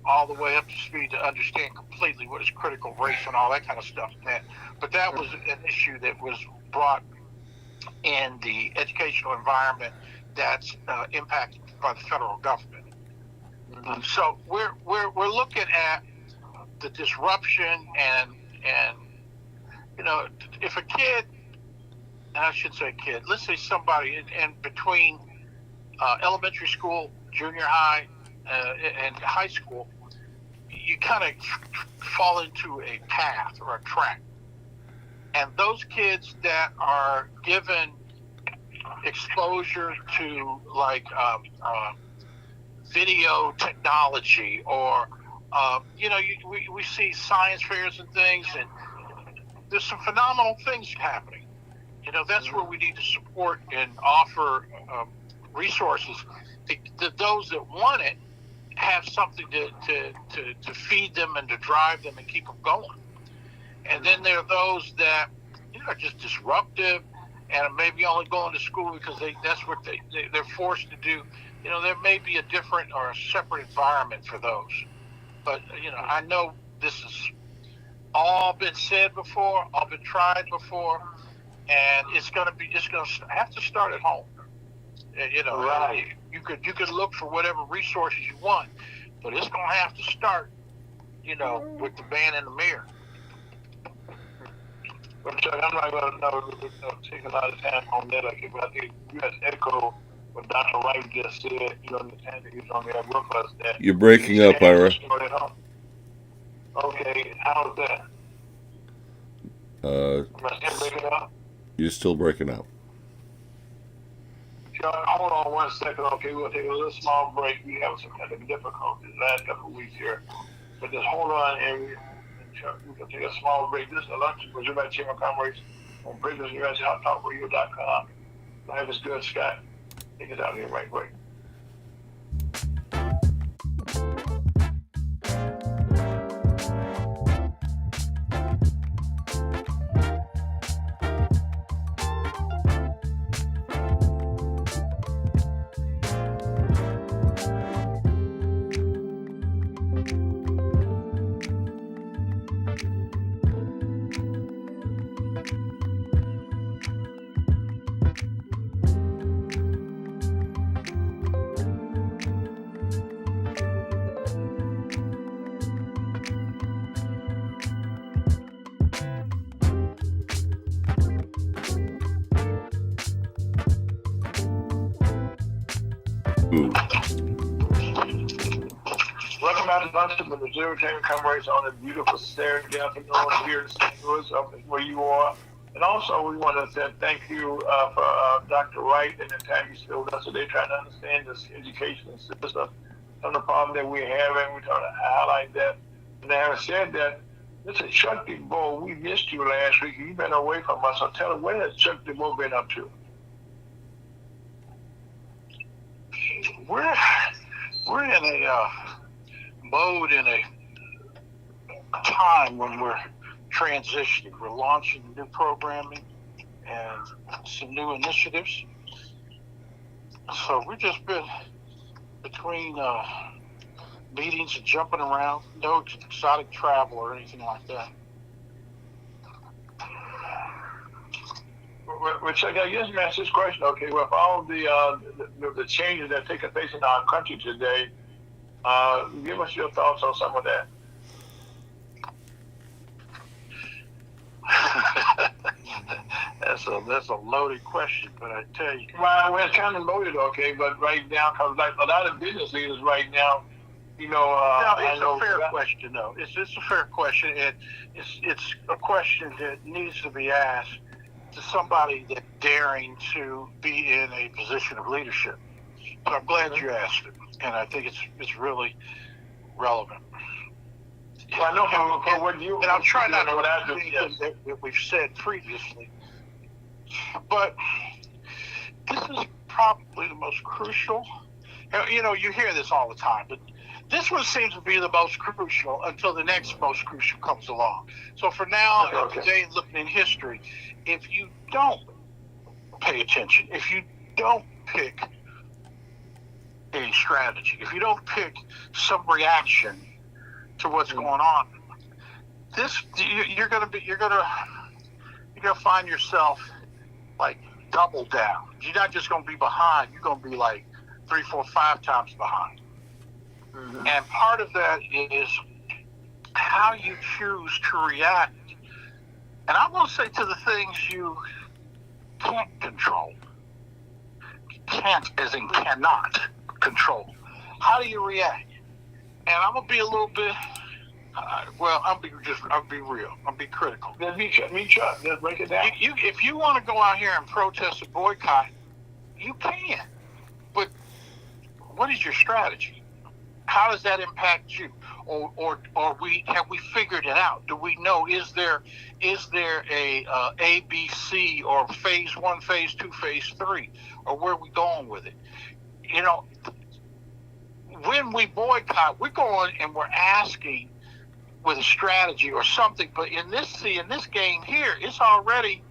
all the way up to speed to understand completely what is critical race and all that kind of stuff. But that was an issue that was brought in the educational environment that's impacted by the federal government. So we're looking at the disruption and if a kid, and I should say kid, let's say somebody in between elementary school, junior high, and high school, you kind of fall into a path or a track. And those kids that are given exposure to like video technology or we see science fairs and things, and there's some phenomenal things happening. That's where we need to support and offer resources to those that want it, have something to feed them and to drive them and keep them going. And then there are those that are just disruptive and maybe only going to school because that's what they're forced to do. There may be a different or a separate environment for those. But I know this has all been said before, all been tried before, and it's going to have to start at home. Right. You could look for whatever resources you want, but it's going to have to start, with the man in the mirror. But Chuck, I'm not going to take a lot of time on that. But I think you guys echo what Dr. Wright just said. The time that he's on there with us. That You're breaking up, Ira. Okay, how's that? Am I still breaking up? You're still breaking up. Chuck, hold on 1 second. Okay, we'll take a little small break. We have some kind of difficulties the last couple of weeks here. But just hold on, and Chuck, we can take a small break. This is a lunch with Jim Chairman Comrades on BreakersUSHotTalkRadio.com. Life is good, Scott. Take it out here right quick. Welcome out to lunch with the Missouri Chamber Comrades on a beautiful Saturday afternoon here in St. Louis, up where you are. And also, we want to say thank you for Dr. Wright and the time he spent with us today, trying to understand this education system, some of the problems that we're having. We're trying to highlight that. And having said that, Mr. Chuck DeBoe, we missed you last week. You've been away from us. So tell us, what has Chuck DeBoe been up to? We're in a mode, in a time when we're transitioning. We're launching new programming and some new initiatives. So we've just been between meetings and jumping around. No exotic travel or anything like that. Which I guess you ask this question. Okay, with all the changes that are taking place in our country today, give us your thoughts on some of that. That's a loaded question, but I tell you. Well, it's kind of loaded, okay, but right now, because like a lot of business leaders right now, it's a fair question, though. It's a fair question, and it's a question that needs to be asked to somebody that's daring to be in a position of leadership. So I'm glad you asked it, and I think it's really relevant. Well, I know from what you... And I'm trying not to what do anything that we've said previously, but this is probably the most crucial. You hear this all the time, but this one seems to be the most crucial until the next most crucial comes along. So for now, today, looking in history, if you don't pay attention, if you don't pick a strategy, if you don't pick some reaction to what's going on, you're gonna find yourself like double down. You're not just going to be behind. You're going to be like 3, 4, 5 times behind. Mhm. And part of that is how you choose to react. And I'm going to say to the things you can't control. Can't as in cannot control. How do you react? And I'm going to be a little bit, I'll be real. I'll be critical. Then me, Chuck, let's break it down. If you want to go out here and protest and boycott, you can. But what is your strategy? How does that impact you? Or have we figured it out? Do we know, is there a ABC or phase 1, phase 2, phase 3, or where are we going with it? You know, when we boycott, we're going and we're asking with a strategy or something. But in this game here, it's already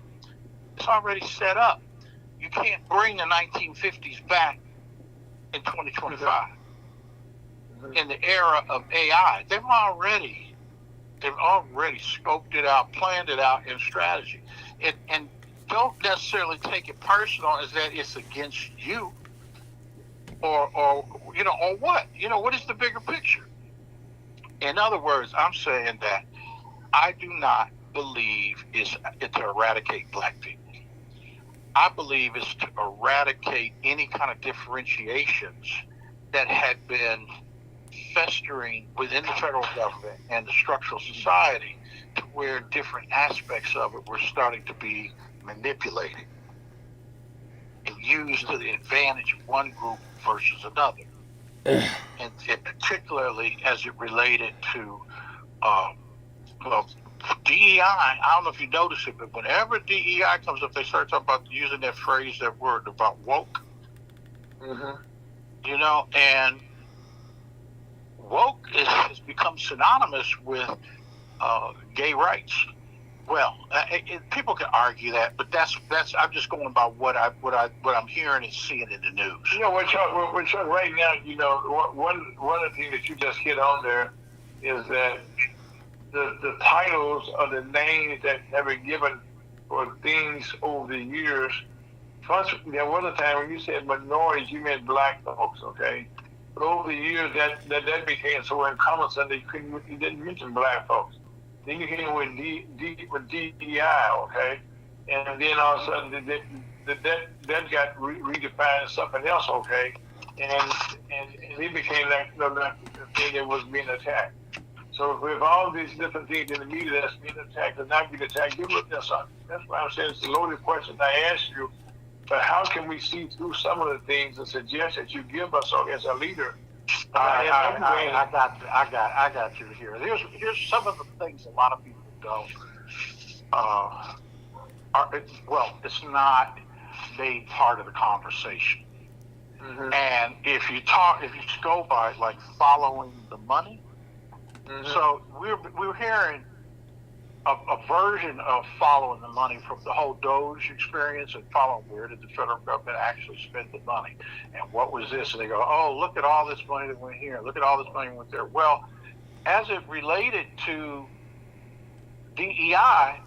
set up. You can't bring the 1950s back in 2025. In the era of AI, they've already scoped it out, planned it out in strategy, and don't necessarily take it personal as that it's against you, or what? What is the bigger picture? In other words, I'm saying that I do not believe it's to eradicate black people. I believe it's to eradicate any kind of differentiations that had been festering within the federal government and the structural society, to where different aspects of it were starting to be manipulated and used to the advantage of one group versus another. and particularly as it related to DEI. I don't know if you notice it, but whenever DEI comes up, they start talking about using that word about woke. Mm-hmm. And woke has become synonymous with gay rights. Well, people can argue that, but that's. I'm just going by what I'm hearing and seeing in the news. Chuck, right now, one of the things that you just hit on there is that the titles of the names that have been given for things over the years. First, there was a time when you said minorities, you meant black folks, okay? But over the years, that became so encompassing that you didn't mention black folks. Then you came with DEI, okay? And then all of a sudden, that got redefined as something else, okay? And it became like the thing that was being attacked. So with all these different things in the media that's being attacked and not being attacked, that's why I'm saying it's a loaded question I asked you. But how can we see through some of the things and suggest that you give us as a leader? I got you here. Here's some of the things a lot of people don't. It's not made part of the conversation. Mm-hmm. And if you go by like following the money, mm-hmm. So we're hearing a version of following the money from the whole Doge experience and following where did the federal government actually spend the money and what was this, and they go, oh, look at all this money that went here, look at all this money that went there. Well, as it related to DEI,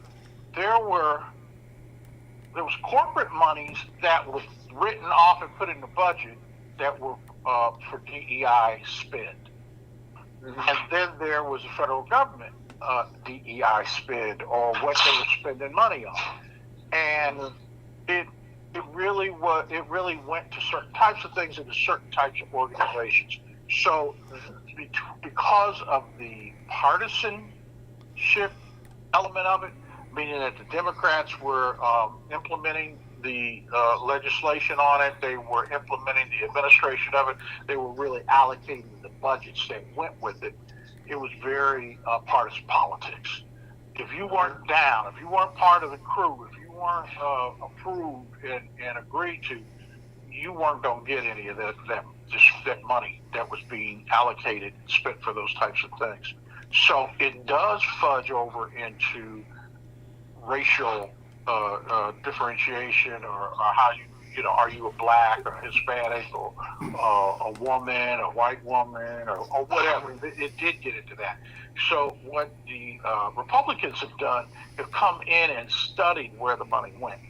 there was corporate monies that was written off and put in the budget that were for DEI spend. Mm-hmm. And then there was the federal government DEI spend, or what they were spending money on, and it really went to certain types of things and to certain types of organizations. So because of the partisanship element of it, meaning that the Democrats were implementing the legislation on it, they were implementing the administration of it, they were really allocating the budgets that went with it. It was very partisan politics. If you weren't down, if you weren't part of the crew, if you weren't approved and agreed to, you weren't going to get any of that money that was being allocated and spent for those types of things. So it does fudge over into racial differentiation, or how are you a black or Hispanic or a woman, a white woman, or whatever. It did get into that. So what the Republicans have done, have come in and studied where the money went.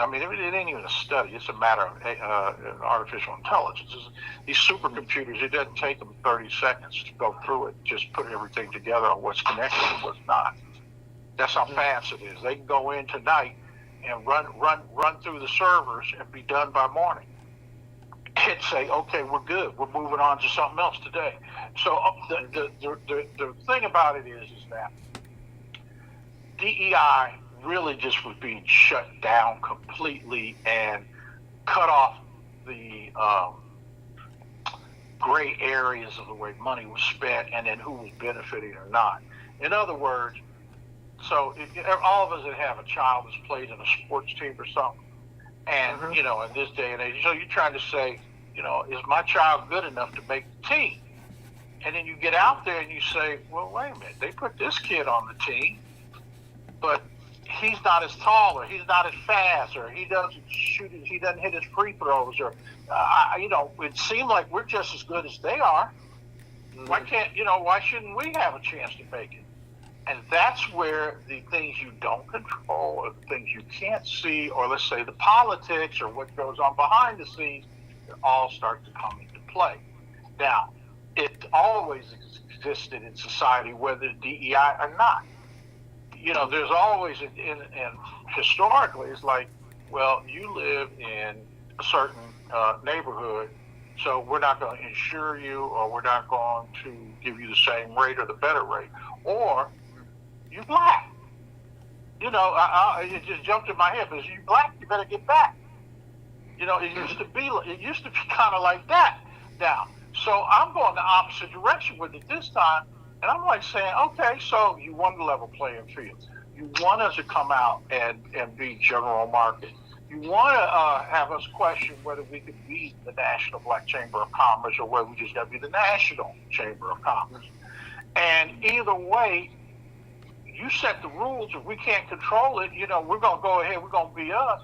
I mean, it ain't even a study. It's a matter of artificial intelligence. These supercomputers, it doesn't take them 30 seconds to go through it, just put everything together on what's connected and what's not. That's how fast it is. They can go in tonight and run through the servers and be done by morning. And say, okay, we're good. We're moving on to something else today. So the thing about it is that DEI really just was being shut down completely and cut off the gray areas of the way money was spent and then who was benefiting or not. In other words, so all of us that have a child that's played in a sports team or something, and, you know, in this day and age, so you're trying to say, you know, is my child good enough to make the team? And then you get out there and you say, well, wait a minute, they put this kid on the team, but he's not as tall, or he's not as fast, or he doesn't hit his free throws, or, you know, it seemed like we're just as good as they are. Why shouldn't we have a chance to make it? And that's where the things you don't control, or the things you can't see, or let's say the politics or what goes on behind the scenes, all start to come into play. Now, it always existed in society, whether DEI or not. You know, there's always, and historically, it's like, well, you live in a certain neighborhood, so we're not going to insure you, or we're not going to give you the same rate or the better rate. Or, you black. You know, it just jumped in my head, but you black, you better get back. You know, it used to be kind of like that. Now, so I'm going the opposite direction with it this time, and I'm like saying, okay, so you want a level playing field. You want us to come out and be general market. You want to have us question whether we could be the National Black Chamber of Commerce, or whether we just got to be the National Chamber of Commerce. And either way, you set the rules. If we can't control it, you know, we're going to go ahead, we're going to be us.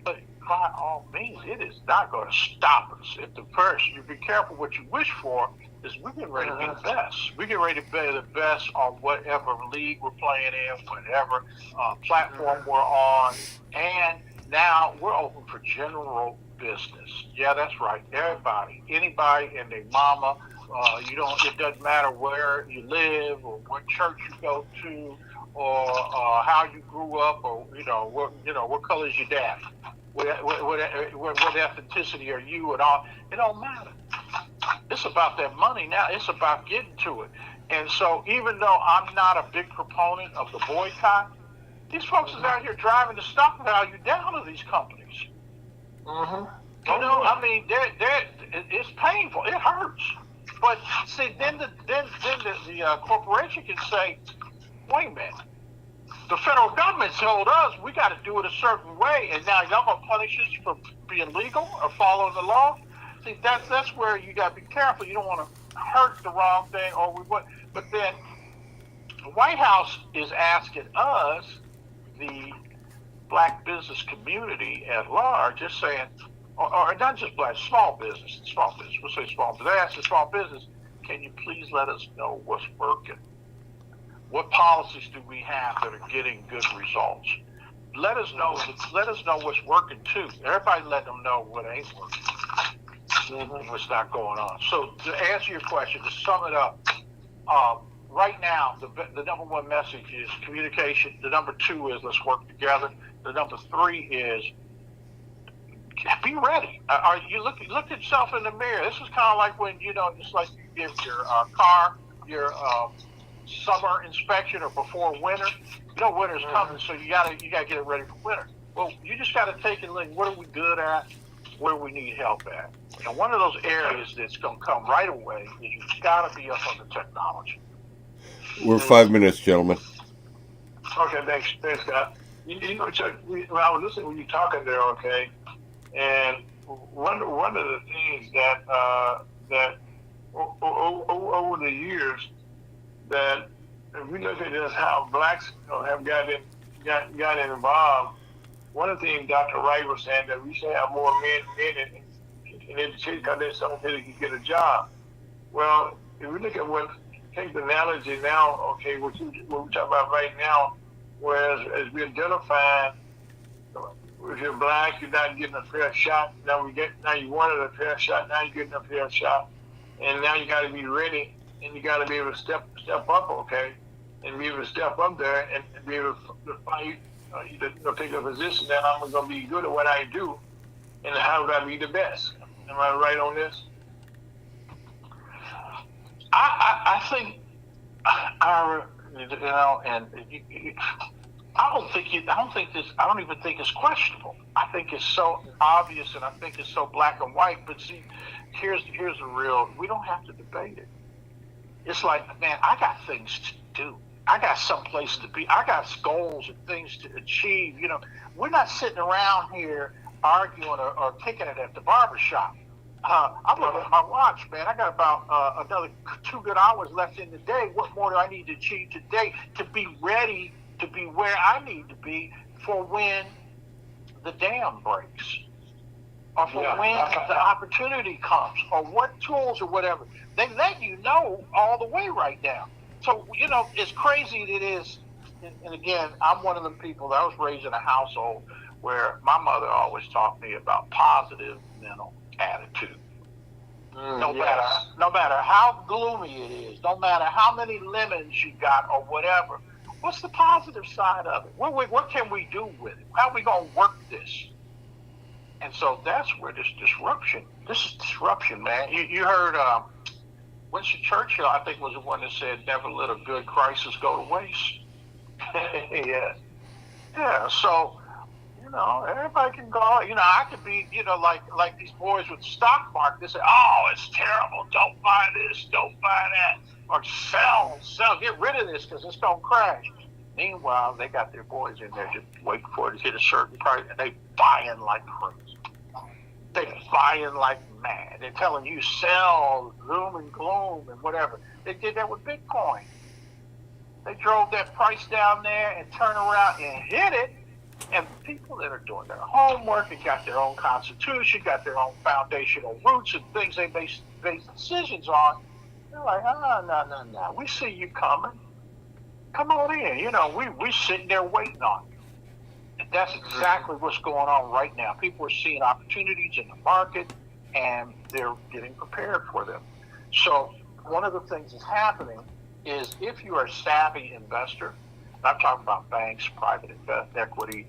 But by all means, it is not going to stop us. At the first, you be careful what you wish for, is we get ready to be the best. We get ready to be the best on whatever league we're playing in, whatever platform we're on. And now we're open for general business. Yeah, that's right. Everybody, anybody and their mama, it doesn't matter where you live or what church you go to, or how you grew up, or what color is your dad, what ethnicity are you, and all. It don't matter. It's about that money now. It's about getting to it. And so, even though I'm not a big proponent of the boycott, these folks is out here driving the stock value down of these companies. You know, I mean, it's painful. It hurts. But see, then the corporation can say, wait a minute, the federal government told us we got to do it a certain way, and now y'all gonna punish us for being legal or following the law. See, that's where you got to be careful. You don't want to hurt the wrong thing, but then the White House is asking us, the black business community at large, just saying, or not just black, small business. We'll say small business. They ask the small business, can you please let us know what's working? What policies do we have that are getting good results? Let us know what's working too. Everybody let them know what ain't working. What's not going on. So to answer your question, to sum it up, right now the number one message is communication. The number two is let's work together. The number three is be ready. You look at yourself in the mirror. This is kind of like when, just like you give your car your summer inspection or before winter. Winter's coming, so you gotta get it ready for winter. Well, you just gotta take it and look, what are we good at? Where we need help at? And one of those areas that's gonna come right away is you've gotta be up on the technology. We're 5 minutes, gentlemen. Okay, thanks, Scott. Chuck, I was listening when you talking there, okay, and one of the things that over the years, that if we look at just how blacks have gotten involved, one of the things Dr. Wright was saying, that we should have more men in education because there's someone who can get a job. Well, if we look at take the analogy now, okay, what we talk about right now, whereas as we identify if you're black, you're not getting a fair shot. Now you wanted a fair shot. Now you're getting a fair shot, and now you got to be ready, and you got to be able to step up, okay, and be able to step up there and be able to fight, take a position that I'm going to be good at what I do, and how would I be the best? Am I right on this? I think I don't even think it's questionable. I think it's so obvious, and I think it's so black and white. But see, here's the real. We don't have to debate it. It's like, man, I got things to do. I got someplace to be. I got goals and things to achieve. We're not sitting around here arguing or kicking it at the barbershop. I'm looking at my watch, man. I got about another 2 good hours left in the day. What more do I need to achieve today to be ready to be where I need to be for when the dam breaks, or for when the opportunity comes, or what tools or whatever? They let you know all the way right now. So, as crazy as it is, and again, I'm one of the people that I was raised in a household where my mother always taught me about positive mental attitude. No matter how gloomy it is, no matter how many lemons you got or whatever, what's the positive side of it? What can we do with it? How are we going to work this? And so that's where this is disruption, man. You heard Winston Churchill, I think, was the one that said, never let a good crisis go to waste. Yeah, so, everybody can go, I could be, like these boys with the stock market. They say, oh, it's terrible. Don't buy this. Don't buy that. Or sell, get rid of this because it's going to crash. Meanwhile, they got their boys in there just waiting for it to hit a certain price, and they buying like crazy. They buying like mad. They're telling you sell, doom and gloom and whatever. They did that with Bitcoin. They drove that price down there and turned around and hit it. And people that are doing their homework and got their own constitution, got their own foundational roots and things they base decisions on, they're like, no. We see you coming. Come on in. We sitting there waiting on you. And that's exactly what's going on right now. People are seeing opportunities in the market, and they're getting prepared for them. So one of the things that's happening is if you are a savvy investor, and I'm talking about banks, private equity,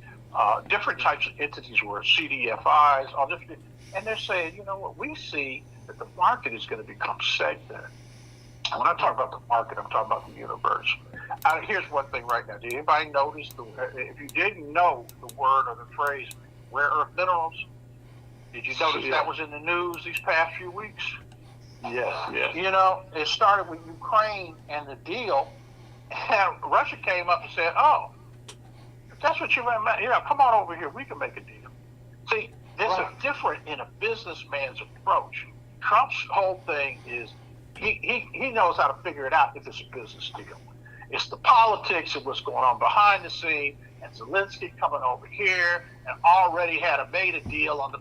different types of entities where CDFIs, all different, and they're saying, what, we see that the market is going to become segmented. And when I talk about the market, I'm talking about the universe. Here's one thing right now. Did anybody notice, if you didn't know the word or the phrase rare earth minerals, did you notice that was in the news these past few weeks? Yes. It started with Ukraine and the deal, and Russia came up and said, oh, if that's what you want, come on over here, we can make a deal. See, this is different in a businessman's approach. Trump's whole thing is he knows how to figure it out if it's a business deal. It's the politics of what's going on behind the scene, and Zelensky coming over here and already had made a deal on the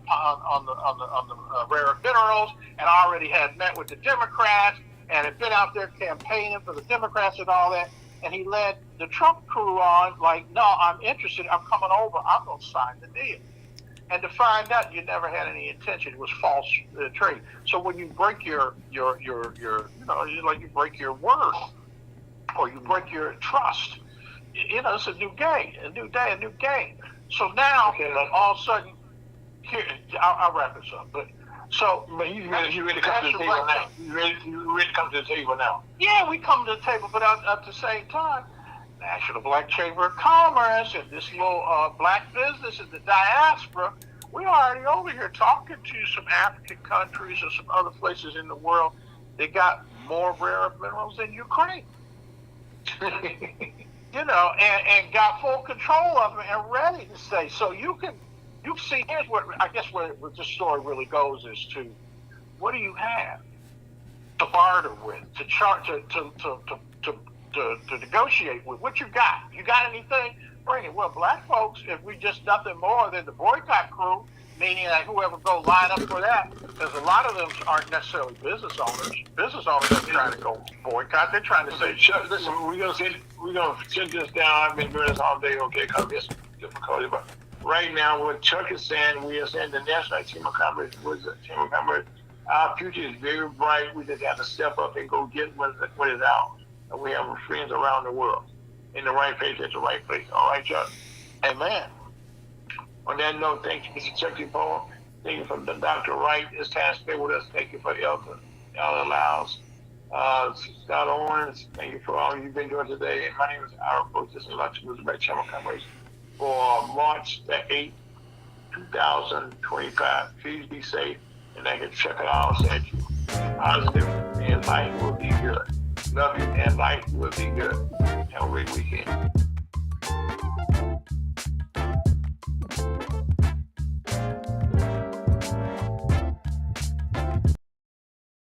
rare earth minerals, and already had met with the Democrats and had been out there campaigning for the Democrats and all that. And he led the Trump crew on like, no, I'm interested. I'm coming over. I'm going to sign the deal. And to find out you never had any intention, it was false trade. So when you break your like you break your word or you break your trust, it's a new game, a new day, a new game. So now, all of a sudden, here, I'll wrap this up. But you really come to the table now. You really come to the table now. Yeah, we come to the table, but at the same time, National Black Chamber of Commerce and this little black business in the diaspora, we're already over here talking to some African countries or some other places in the world. They got more rare earth minerals than Ukraine. And got full control of them and ready to say. So you see, here's what I guess where this story really goes is to what do you have to barter with, to chart, to negotiate with? What you got? You got anything? Bring it. Well, black folks, if we just nothing more than the boycott crew, meaning that whoever go line up for that, because a lot of them aren't necessarily business owners. Business owners are trying to go boycott. They're trying to say, listen, we're gonna sit this down. I've been doing this all day, okay? Because it's difficult, but right now, what Chuck is saying, we are saying the National Chamber of Commerce was a Chamber of Commerce. Our future is very bright. We just have to step up and go get what is ours. And we have friends around the world in the right place at the right place. All right, Chuck? Amen. On that note, thank you, Mr. Chuck Paul. Thank you for Dr. Wright. This time, stay with us. Thank you for Elder Lyles. Scott Owens, thank you for all you've been doing today. And my name is Ira Brooks. This is Lunch with the Chamber of Commerce for March the 8th, 2025. Please be safe, and I can check it out. Said you positive, and life will be good. Love you, and life will be good. Have a great weekend.